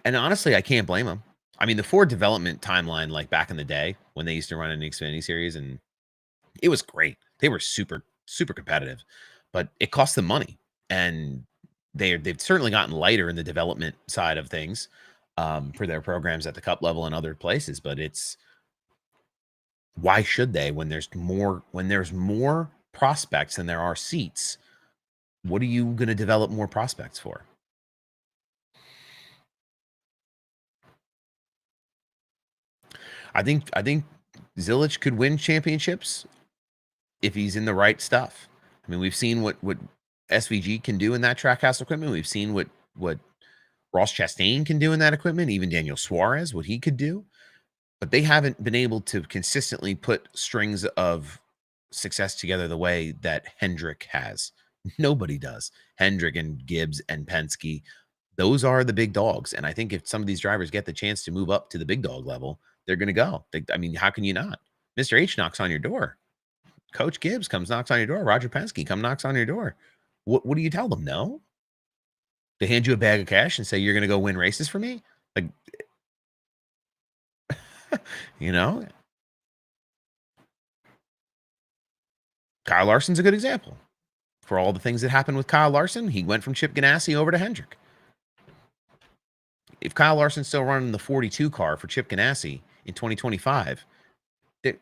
Speaker 2: And honestly, I can't blame them. I mean, the Ford development timeline, like back in the day when they used to run an Xfinity Series, and it was great. They were super, super competitive, but it cost them money. And they've certainly gotten lighter in the development side of things for their programs at the Cup level and other places. But why should they when there's more prospects than there are seats? What are you going to develop more prospects for? I think Zilic could win championships if he's in the right stuff. I mean, we've seen what SVG can do in that Trackhouse equipment. We've seen what Ross Chastain can do in that equipment, even Daniel Suarez, what he could do. But they haven't been able to consistently put strings of success together the way that Hendrick has. Nobody does. Hendrick and Gibbs and Penske, those are the big dogs. And I think if some of these drivers get the chance to move up to the big dog level, they're going to go. I mean, how can you not? Mr. H knocks on your door. Coach Gibbs knocks on your door. Roger Penske knocks on your door. What do you tell them? No? They hand you a bag of cash and say, you're going to go win races for me? Like, you know? Kyle Larson's a good example. For all the things that happened with Kyle Larson, he went from Chip Ganassi over to Hendrick. If Kyle Larson's still running the 42 car for Chip Ganassi in 2025,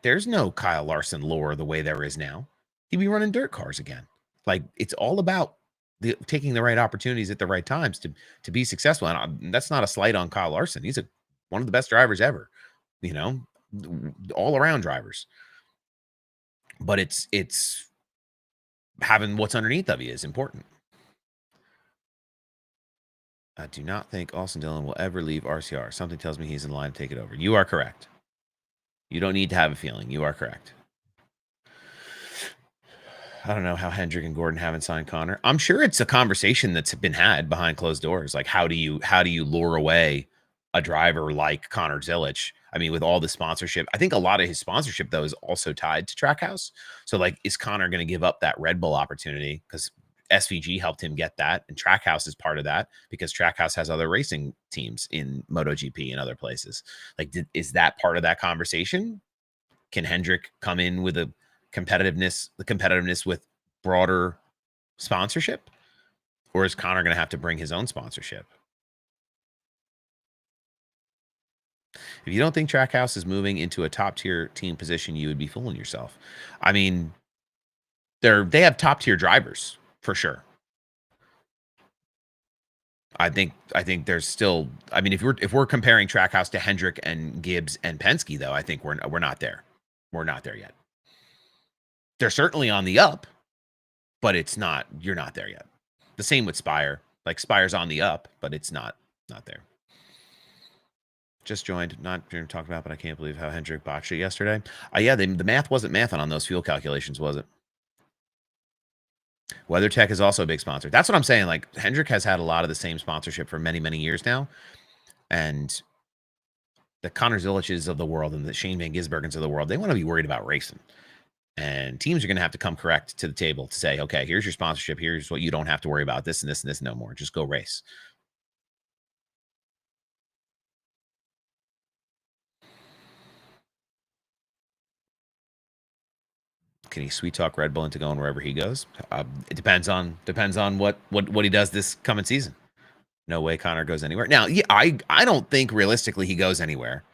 Speaker 2: there's no Kyle Larson lore the way there is now. He'd be running dirt cars again. Like, it's all about taking the right opportunities at the right times to be successful. And that's not a slight on Kyle Larson. He's one of the best drivers ever, you know, all around drivers. But it's having what's underneath of you is important. I do not think Austin Dillon will ever leave RCR. Something tells me he's in line to take it over. You are correct. You don't need to have a feeling. You are correct. I don't know how Hendrick and Gordon haven't signed Connor. I'm sure it's a conversation that's been had behind closed doors. Like, how do you lure away a driver like Connor Zilisch? I mean, with all the sponsorship, I think a lot of his sponsorship, though, is also tied to Trackhouse. So, like, is Connor going to give up that Red Bull opportunity? Because SVG helped him get that, and Trackhouse is part of that because Trackhouse has other racing teams in MotoGP and other places. Like, is that part of that conversation? Can Hendrick come in with the competitiveness with broader sponsorship, or is Connor going to have to bring his own sponsorship? If you don't think Trackhouse is moving into a top tier team position, you would be fooling yourself. I mean, they have top tier drivers for sure. I think there's still. I mean, if we're comparing Trackhouse to Hendrick and Gibbs and Penske, though, I think we're not there. We're not there yet. They're certainly on the up, but it's not. You're not there yet. The same with Spire. Like, Spire's on the up, but it's not there. Just joined, not going to talk about, but I can't believe how Hendrick botched it yesterday. Yeah, the math wasn't mathing on those fuel calculations, was it? WeatherTech is also a big sponsor. That's what I'm saying. Like, Hendrick has had a lot of the same sponsorship for many, many years now. And the Connor Ziliches of the world and the Shane Van Gisbergens of the world, they want to be worried about racing. And teams are going to have to come correct to the table to say, okay, here's your sponsorship. Here's what you don't have to worry about. This and this and this no more. Just go race. Can he sweet talk Red Bull into going wherever he goes? It depends on what he does this coming season. No way Connor goes anywhere. Now, yeah, I don't think realistically he goes anywhere.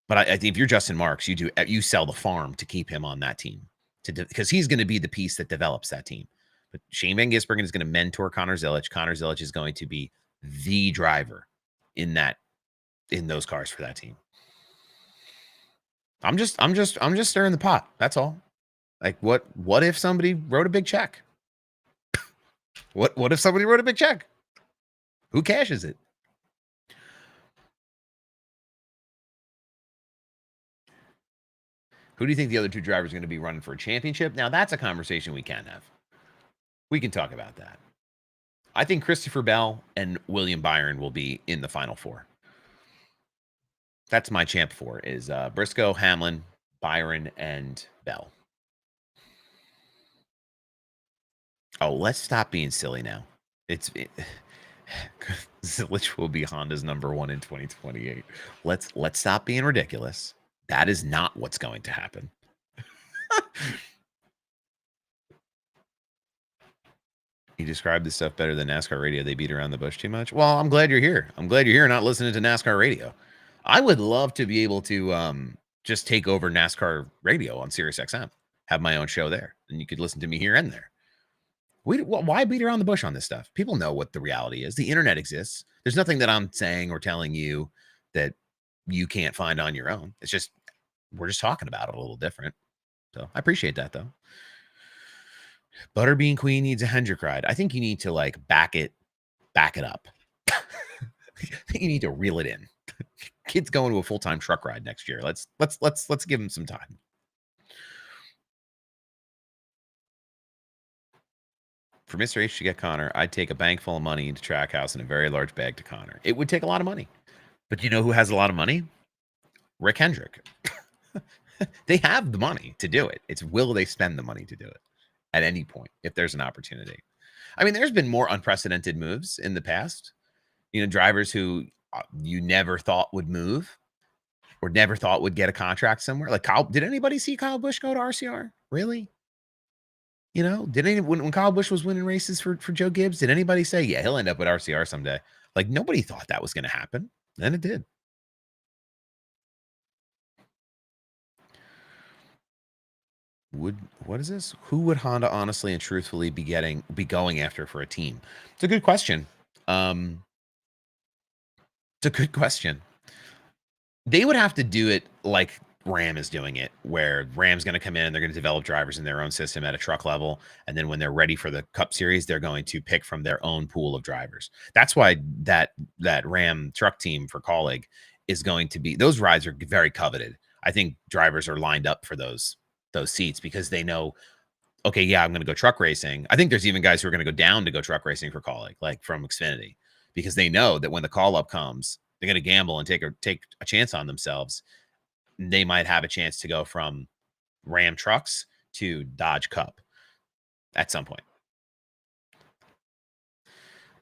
Speaker 2: But I think if you're Justin Marks, you sell the farm to keep him on that team because he's going to be the piece that develops that team. But Shane Van Gisbergen is going to mentor Connor Zilisch. Connor Zilisch is going to be the driver in those cars for that team. I'm just stirring the pot. That's all. Like, what if somebody wrote a big check? What if somebody wrote a big check? Who cashes it? Who do you think the other two drivers are going to be running for a championship? Now, that's a conversation we can have. We can talk about that. I think Christopher Bell and William Byron will be in the Final Four. That's my champ four is Briscoe, Hamlin, Byron, and Bell. Oh, let's stop being silly now. Zilisch will be Honda's number one in 2028. Let's stop being ridiculous. That is not what's going to happen. You described this stuff better than NASCAR radio. They beat around the bush too much. Well, I'm glad you're here. I'm glad you're here, not listening to NASCAR radio. I would love to be able to just take over NASCAR radio on SiriusXM, have my own show there, and you could listen to me here and there. Why beat around the bush on this stuff? People know what the reality is. The internet exists. There's nothing that I'm saying or telling you that you can't find on your own. It's just we're just talking about it a little different. So I appreciate that, though. Butterbean Queen needs a Hendrick ride. I think you need to like back it up. I think you need to reel it in. Kid's going to a full-time truck ride next year. Let's give him some time. For Mr. H to get Connor, I'd take a bank full of money into Trackhouse and a very large bag to Connor. It would take a lot of money. But you know who has a lot of money? Rick Hendrick. They have the money to do it. It's will they spend the money to do it at any point if there's an opportunity. I mean, there's been more unprecedented moves in the past. Drivers who you never thought would move or never thought would get a contract somewhere. Like Kyle, did anybody see Kyle Busch go to RCR? Really? When Kyle Busch was winning races for Joe Gibbs, did anybody say, yeah, he'll end up at RCR someday? Like nobody thought that was going to happen. Then it did. What is this? Who would Honda honestly and truthfully be going after for a team? It's a good question. It's a good question. They would have to do it like Ram is doing it, where Ram's going to come in and they're going to develop drivers in their own system at a truck level. And then when they're ready for the Cup Series, they're going to pick from their own pool of drivers. That's why that Ram truck team for Kaulig is going to be, those rides are very coveted. I think drivers are lined up for those seats because they know, okay, yeah, I'm going to go truck racing. I think there's even guys who are going to go down to go truck racing for Kaulig, like from Xfinity, because they know that when the call up comes, they're going to gamble and take a chance on themselves. They might have a chance to go from Ram trucks to Dodge Cup at some point.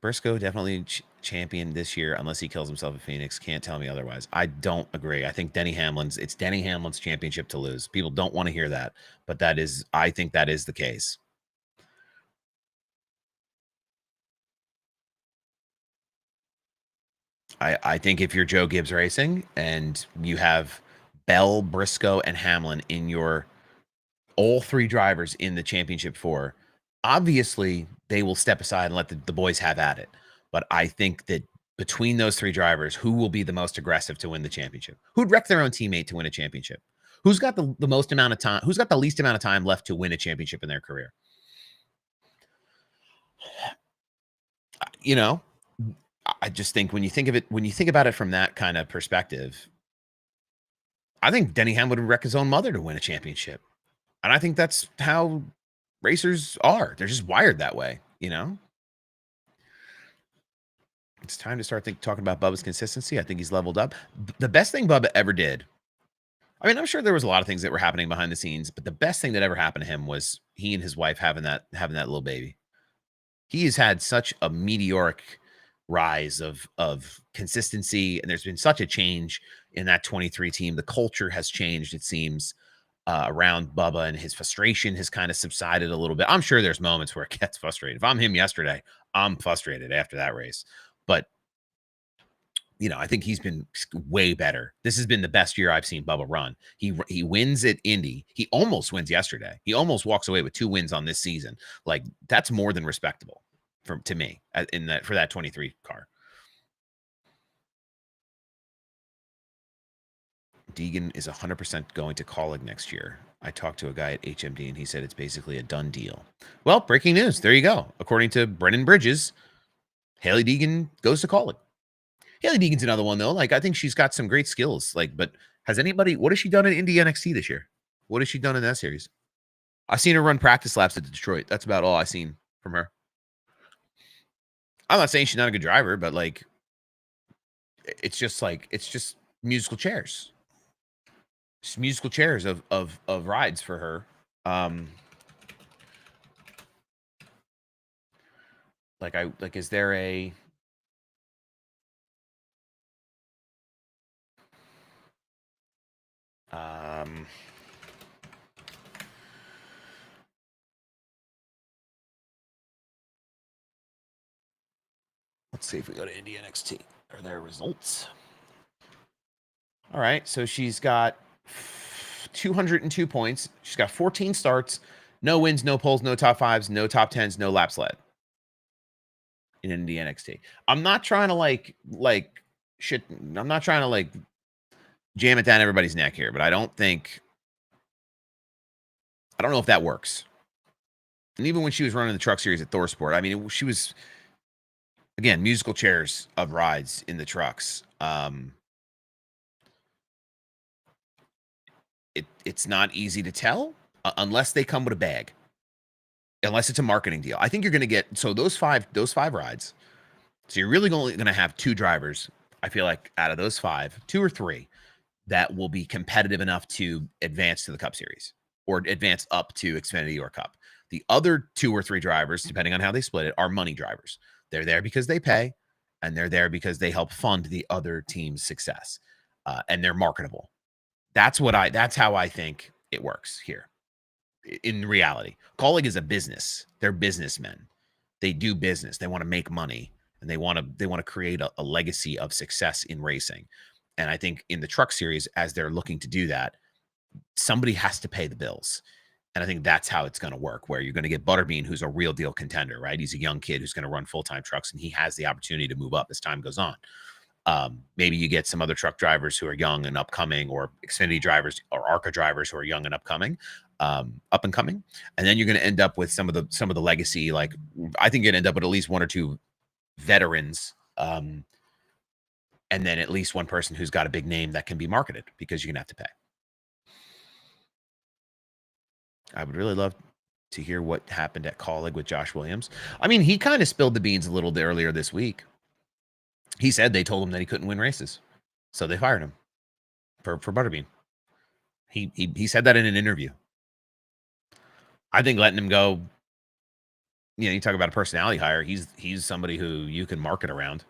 Speaker 2: Briscoe definitely champion this year unless he kills himself at Phoenix. Can't tell me otherwise. I don't agree. I think it's Denny Hamlin's championship to lose. People don't want to hear that, but I think that is the case. I think if you're Joe Gibbs Racing and you have Bell, Briscoe, and Hamlin in your all three drivers in the championship 4, obviously they will step aside and let the boys have at it. But I think that between those 3 drivers, who will be the most aggressive to win the championship? Who'd wreck their own teammate to win a championship? Who's got the most amount of time? Who's got the least amount of time left to win a championship in their career? I just think when you think about it from that kind of perspective, I think Denny Hamlin would wreck his own mother to win a championship. And I think that's how racers are. They're just wired that way, It's time to start talking about Bubba's consistency. I think he's leveled up. The best thing Bubba ever did, I mean, I'm sure there was a lot of things that were happening behind the scenes, but the best thing that ever happened to him was he and his wife having that little baby. He has had such a meteoric rise of consistency, and there's been such a change in that 23 team. The culture has changed, it seems, around Bubba, and his frustration has kind of subsided a little bit. I'm sure there's moments where it gets frustrated. If I'm him yesterday, I'm frustrated after that race. But, I think he's been way better. This has been the best year I've seen Bubba run. He wins at Indy. He almost wins yesterday. He almost walks away with 2 wins on this season. Like, that's more than respectable to me for that 23 car. Deegan is 100% going to Kaulig next year. I talked to a guy at HMD and he said it's basically a done deal. Well, breaking news. There you go. According to Brennan Bridges, Haley Deegan goes to Kaulig. Haley Deegan's another one though. Like, I think she's got some great skills. Like, but what has she done in Indy NXT this year? What has she done in that series? I've seen her run practice laps at Detroit. That's about all I've seen from her. I'm not saying she's not a good driver, but like, it's just musical chairs. Just musical chairs of rides for her. Is there a let's see if we go to Indy NXT. Are there results? All right, so she's got 202 points. She's got 14 starts, no wins, no poles, no top 5s, no top 10s, no laps led in Indy NXT. I'm not trying to shit. I'm not trying to jam it down everybody's neck here, but I don't know if that works. And even when she was running the truck series at ThorSport, I mean, she was, again, musical chairs of rides in the trucks. It's not easy to tell unless they come with a bag, unless it's a marketing deal. I think you're going to get, so those five rides. So you're really only going to have 2 drivers. I feel like out of those 5, 2 or 3 that will be competitive enough to advance to the Cup Series or advance up to Xfinity or Cup. The other 2 or 3 drivers, depending on how they split it, are money drivers. They're there because they pay, and they're there because they help fund the other team's success, and they're marketable. That's how I think it works here. In reality, Kaulig is a business. They're businessmen. They do business. They want to make money, and they want to create a legacy of success in racing. And I think in the Truck Series, as they're looking to do that, somebody has to pay the bills. And I think that's how it's going to work, where you're going to get Butterbean, who's a real deal contender, right? He's a young kid who's going to run full-time trucks, and he has the opportunity to move up as time goes on. Maybe you get some other truck drivers who are young and upcoming, or Xfinity drivers or ARCA drivers who are young and upcoming, up and coming. And then you're going to end up with some of the legacy. Like, I think you're going to end up with at least 1 or 2 veterans, and then at least one person who's got a big name that can be marketed, because you're going to have to pay. I would really love to hear what happened at Kaulig with Josh Williams. I mean, he kind of spilled the beans a little bit earlier this week. He said they told him that he couldn't win races, so they fired him for Butterbean. He said that in an interview. I think letting him go, you talk about a personality hire. He's somebody who you can market around.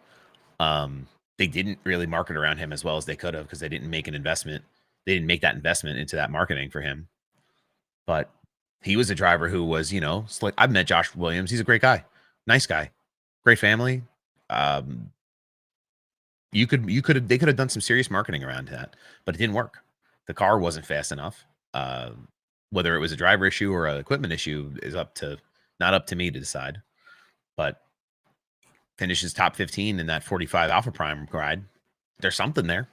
Speaker 2: They didn't really market around him as well as they could have, because they didn't make an investment. They didn't make that investment into that marketing for him. But he was a driver who was, slick. I've met Josh Williams. He's a great guy, nice guy, great family. They could have done some serious marketing around that, but it didn't work. The car wasn't fast enough. Whether it was a driver issue or an equipment issue is not up to me to decide. But finishes top 15 in that 45 Alpha Prime ride. There's something there.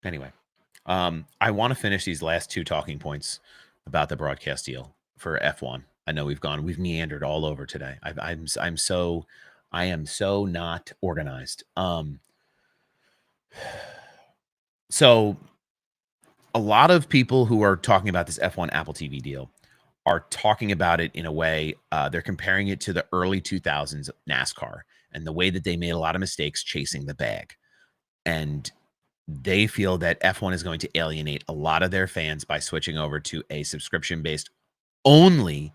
Speaker 2: Anyway, I want to finish these last 2 talking points about the broadcast deal for F1. I know we've meandered all over today. I am so not organized. So a lot of people who are talking about this F1 Apple TV deal are talking about it in a way, they're comparing it to the early 2000s NASCAR and the way that they made a lot of mistakes chasing the bag. And they feel that F1 is going to alienate a lot of their fans by switching over to a subscription-based only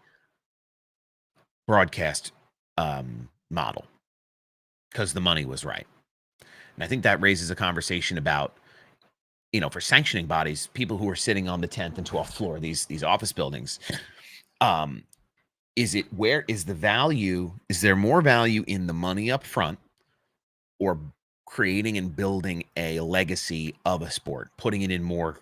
Speaker 2: broadcast model, because the money was right. And I think that raises a conversation about, for sanctioning bodies, people who are sitting on the 10th and 12th floor of these office buildings. Where is the value? Is there more value in the money up front, or creating and building a legacy of a sport, putting it in more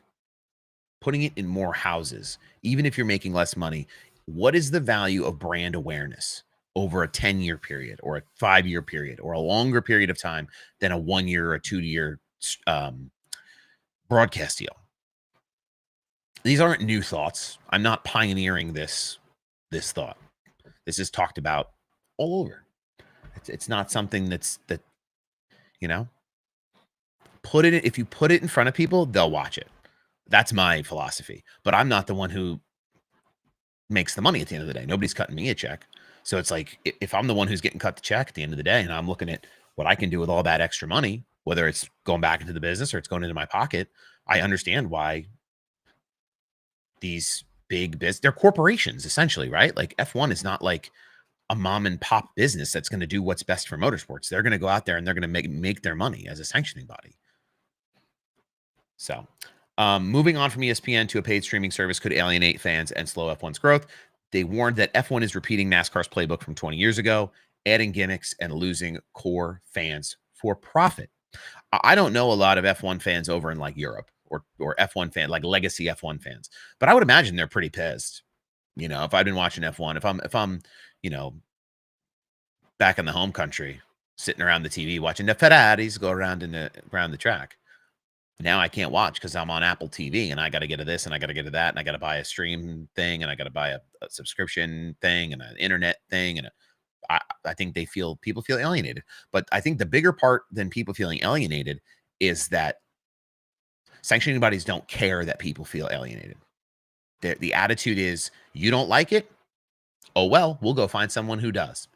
Speaker 2: houses, even if you're making less money? What is the value of brand awareness over a 10-year period, or a 5-year period, or a longer period of time than a 1-year or a 2-year broadcast deal? These aren't new thoughts. I'm not pioneering this thought. This is talked about all over. It's not something that if you put it in front of people, they'll watch it. That's my philosophy. But I'm not the one who makes the money at the end of the day. Nobody's cutting me a check. So it's like, if I'm the one who's getting cut the check at the end of the day, and I'm looking at what I can do with all that extra money, whether it's going back into the business or it's going into my pocket, I understand why these big they're corporations essentially, right? Like, F1 is not like a mom and pop business that's going to do what's best for motorsports. They're going to go out there and they're going to make their money as a sanctioning body. So moving on from ESPN to a paid streaming service could alienate fans and slow F1's growth. They warned that F1 is repeating NASCAR's playbook from 20 years ago, adding gimmicks and losing core fans for profit. I don't know a lot of F1 fans over in like Europe, or F1 fan, like legacy F1 fans, but I would imagine they're pretty pissed. If I've been watching F1, if I'm, back in the home country, sitting around the TV watching the Ferraris go around the track, now I can't watch because I'm on Apple TV, and I got to get to this, and I got to get to that, and I got to buy a stream thing, and I got to buy a subscription thing, and an internet thing, and I think people feel alienated. But I think the bigger part than people feeling alienated is that sanctioning bodies don't care that people feel alienated. The attitude is, you don't like it? Oh, well, we'll go find someone who does.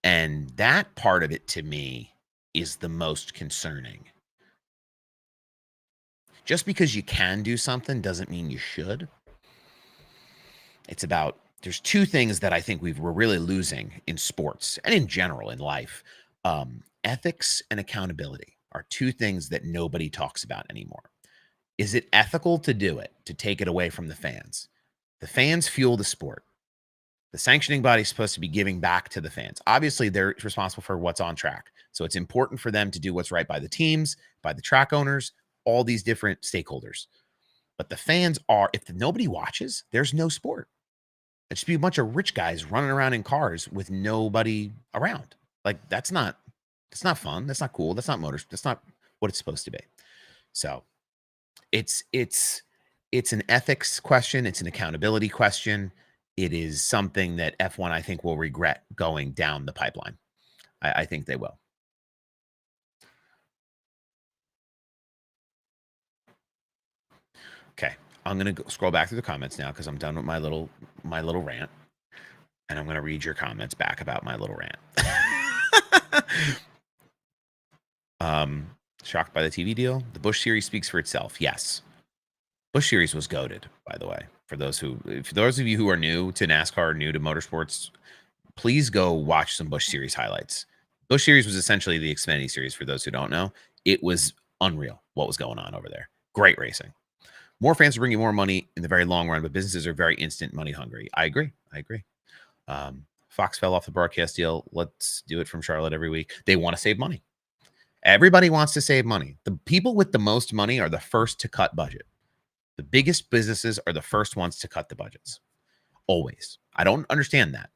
Speaker 2: And that part of it, to me, is the most concerning. Just because you can do something doesn't mean you should. It's about, there's two things that I think we're really losing in sports and in general in life. Ethics and accountability are two things that nobody talks about anymore. Is it ethical to do it, to take it away from the fans? The fans fuel the sport. The sanctioning body is supposed to be giving back to the fans. Obviously, they're responsible for what's on track. So it's important for them to do what's right by the teams, by the track owners, all these different stakeholders. But the fans are, if nobody watches, there's no sport. It should be a bunch of rich guys running around in cars with nobody around. Like, that's not fun. That's not cool. That's not motors. That's not what it's supposed to be. So it's an ethics question. It's an accountability question. It is something that F1, I think, will regret going down the pipeline. I think they will. Okay, I'm gonna scroll back through the comments now because I'm done with my little rant, and I'm gonna read your comments back about my little rant. Shocked by the TV deal. The Busch Series speaks for itself. Yes, Busch Series was goated, by the way. For those of you who are new to NASCAR, new to motorsports, please go watch some Busch Series highlights. Busch Series was essentially the Xfinity Series. For those who don't know, it was unreal what was going on over there. Great racing. More fans will bring you more money in the very long run, but businesses are very instant money hungry. I agree. Fox fell off the broadcast deal. Let's do it from Charlotte every week. They want to save money. Everybody wants to save money. The people with the most money are the first to cut budget. The biggest businesses are the first ones to cut the budgets. Always. I don't understand that.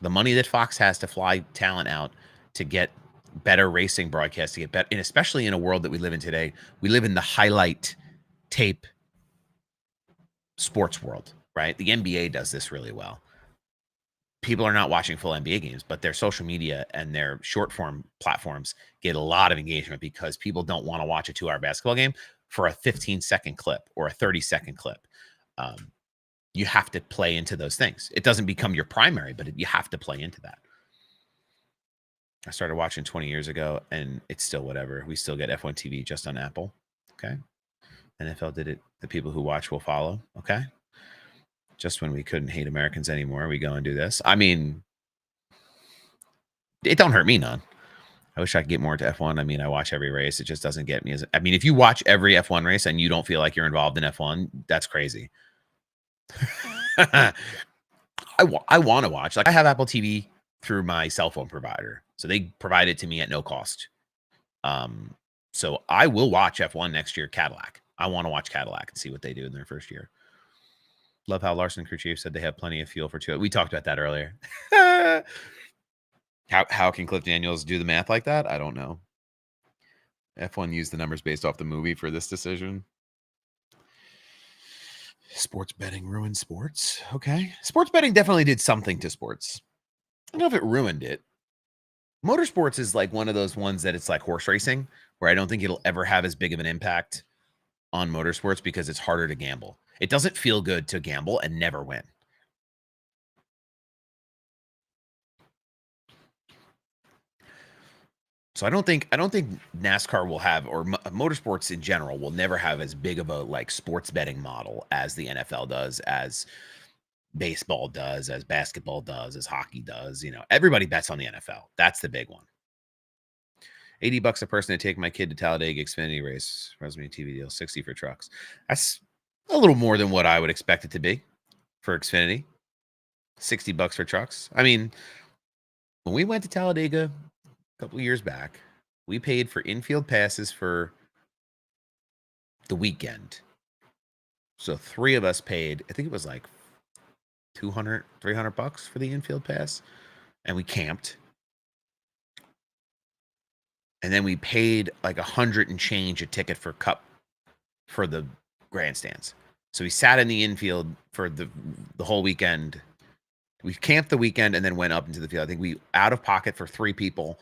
Speaker 2: The money that Fox has to fly talent out to get better racing broadcasts, to get better, and especially in a world that we live in today, we live in the highlight tape sports world, right? The NBA does this really well. People are not watching full NBA games, but their social media and their short form platforms get a lot of engagement because people don't want to watch a 2-hour basketball game for a 15-second clip or a 30-second clip. You have to play into those things. It doesn't become your primary, but you have to play into that. I started watching 20 years ago, and it's still whatever. We still get F1 TV just on Apple. Okay. NFL did it. The people who watch will follow. Okay. Just when we couldn't hate Americans anymore, we go and do this. I mean, it don't hurt me none. I wish I could get more into F1. I mean, I watch every race. It just doesn't get me. I mean, if you watch every F1 race and you don't feel like you're involved in F1, that's crazy. I want to watch. Like, I have Apple TV through my cell phone provider, so they provide it to me at no cost. So I will watch F1 next year. Cadillac. I want to watch Cadillac and see what they do in their first year. Love how Larson crew chief said they have plenty of fuel for 2. We talked about that earlier. How can Cliff Daniels do the math like that? I don't know. F1 used the numbers based off the movie for this decision. Sports betting ruined sports. Okay. Sports betting definitely did something to sports. I don't know if it ruined it. Motorsports is like one of those ones that it's like horse racing, where I don't think it'll ever have as big of an impact on motorsports because it's harder to gamble. It doesn't feel good to gamble and never win. So I don't think NASCAR will have, or motorsports in general will never have as big of a like sports betting model as the NFL does, as baseball does, as basketball does, as hockey does. You know, everybody bets on the NFL. That's the big one. $80 a person to take my kid to Talladega Xfinity race. Resume TV deal, 60 for trucks. That's a little more than what I would expect it to be for Xfinity. $60 for trucks. I mean, when we went to Talladega a couple of years back, we paid for infield passes for the weekend. So 3 of us paid, I think it was like $200, $300 for the infield pass. And we camped. And then we paid like $100 and change a ticket for cup for the grandstands. So we sat in the infield for the whole weekend. We camped the weekend and then went up into the field. I think we, out of pocket for 3 people,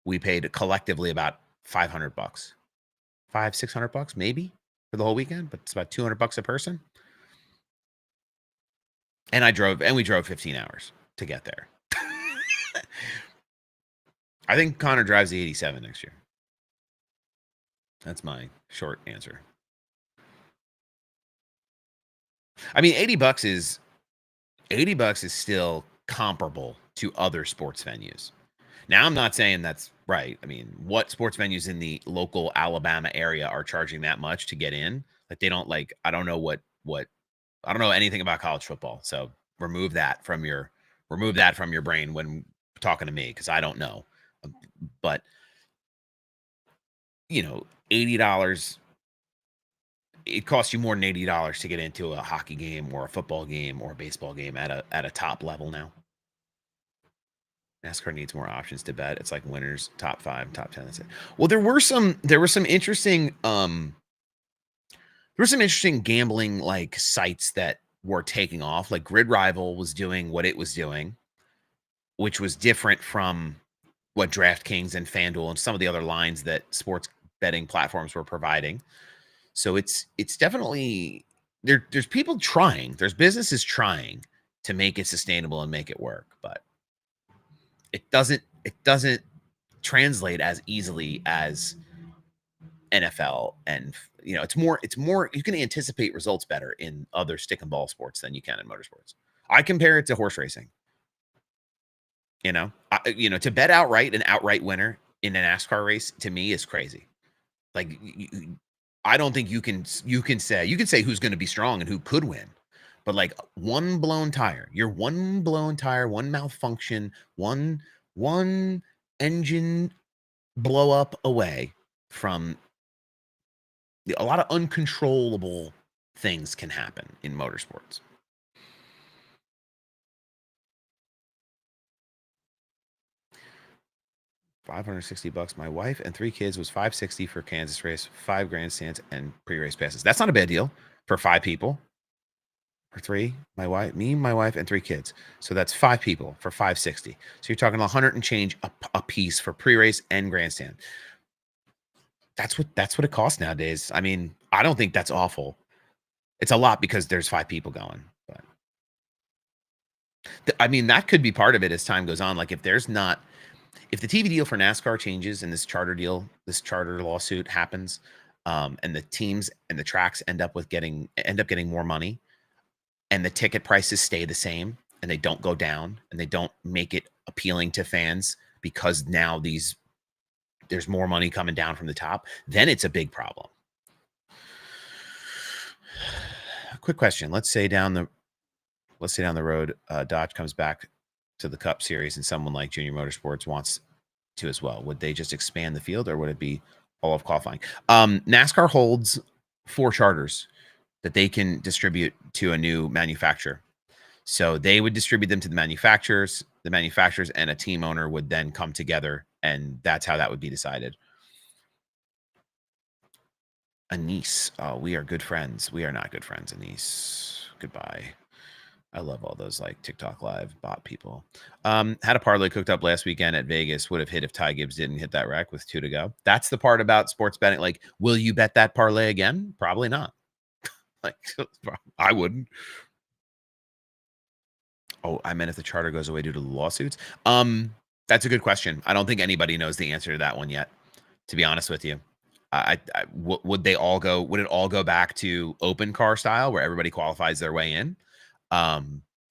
Speaker 2: we paid collectively about $500, $600 maybe for the whole weekend, but it's about $200 a person. And we drove 15 hours to get there. I think Connor drives the 87 next year. That's my short answer. I mean, $80 is still comparable to other sports venues. Now, I'm not saying that's right. I mean, what sports venues in the local Alabama area are charging that much to get in? Like, they don't like. I don't know what I don't know anything about college football. So remove that from your brain when talking to me, because I don't know. But $80. It costs you more than $80 to get into a hockey game or a football game or a baseball game at a top level now. NASCAR needs more options to bet. It's like winners, top 5, top 10. That's it. Well, there were some interesting gambling like sites that were taking off. Like GridRival was doing what it was doing, which was different from what DraftKings and FanDuel and some of the other lines that sports betting platforms were providing. So it's definitely there's people trying, there's businesses trying to make it sustainable and make it work, but it doesn't translate as easily as NFL, and it's more you can anticipate results better in other stick and ball sports than you can in motorsports. I compare it to horse racing. To bet outright an outright winner in a NASCAR race to me is crazy. Like I don't think you can say who's going to be strong and who could win. But like one blown tire, one malfunction, one engine blow up away from a lot of uncontrollable things can happen in motorsports. $560. My wife and 3 kids was $560 for Kansas race, 5 grandstands and pre-race passes. That's not a bad deal for 5 people. For 3, my wife, and 3 kids. So that's 5 people for $560. So you're talking 100 and change a piece for pre-race and grandstand. That's what it costs nowadays. I mean, I don't think that's awful. It's a lot because there's 5 people going, but I mean, that could be part of it as time goes on. Like if the TV deal for NASCAR changes and this charter lawsuit happens, and the teams and the tracks end up getting more money, and the ticket prices stay the same and they don't go down and they don't make it appealing to fans because now there's more money coming down from the top, then it's a big problem. Quick question. Let's say down the road, Dodge comes back to the Cup Series and someone like Junior Motorsports wants to as well. Would they just expand the field or would it be all of qualifying? NASCAR holds 4 charters that they can distribute to a new manufacturer. So they would distribute them to the manufacturers and a team owner would then come together, and that's how that would be decided. Anise, oh, we are good friends. We are not good friends, Anise. Goodbye. I love all those like TikTok live bot people. Had a parlay cooked up last weekend at Vegas. Would have hit if Ty Gibbs didn't hit that wreck with 2 to go. That's the part about sports betting. Like, will you bet that parlay again? Probably not. Like, I wouldn't. Oh, I meant if the charter goes away due to the lawsuits. That's a good question. I don't think anybody knows the answer to that one yet, to be honest with you. Would it all go back to open car style where everybody qualifies their way in?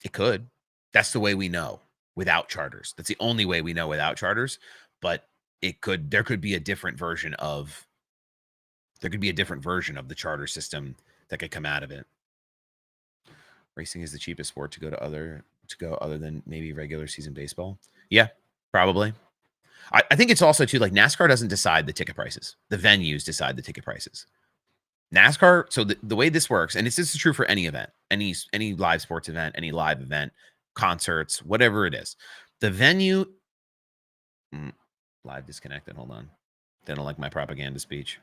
Speaker 2: It could. That's the way we know without charters. That's the only way we know without charters. But there could be a different version of the charter system that could come out of it. Racing is the cheapest sport to go other than maybe regular season baseball. Yeah, probably. I think it's also too, like, NASCAR doesn't decide the ticket prices. The venues decide the ticket prices. NASCAR, so the way this works, and this is true for any event, any live sports event, any live event, concerts, whatever it is. The venue, live disconnected. Hold on. They don't like my propaganda speech.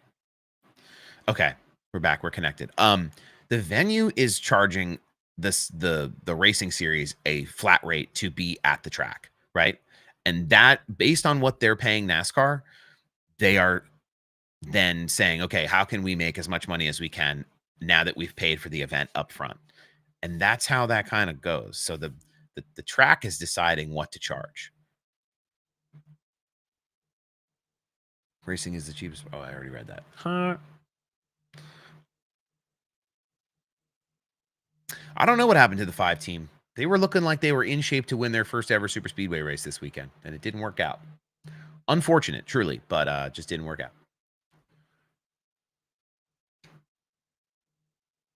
Speaker 2: Okay, we're back. We're connected. The venue is charging the racing series a flat rate to be at the track, right? And that, based on what they're paying NASCAR, they are then saying, okay, how can we make as much money as we can now that we've paid for the event up front? And that's how that kind of goes. So the track is deciding what to charge. Racing is the cheapest. Oh, I already read that. Huh. I don't know what happened to the 5 team. They were looking like they were in shape to win their first ever super speedway race this weekend, and it didn't work out. Unfortunate, truly, but just didn't work out.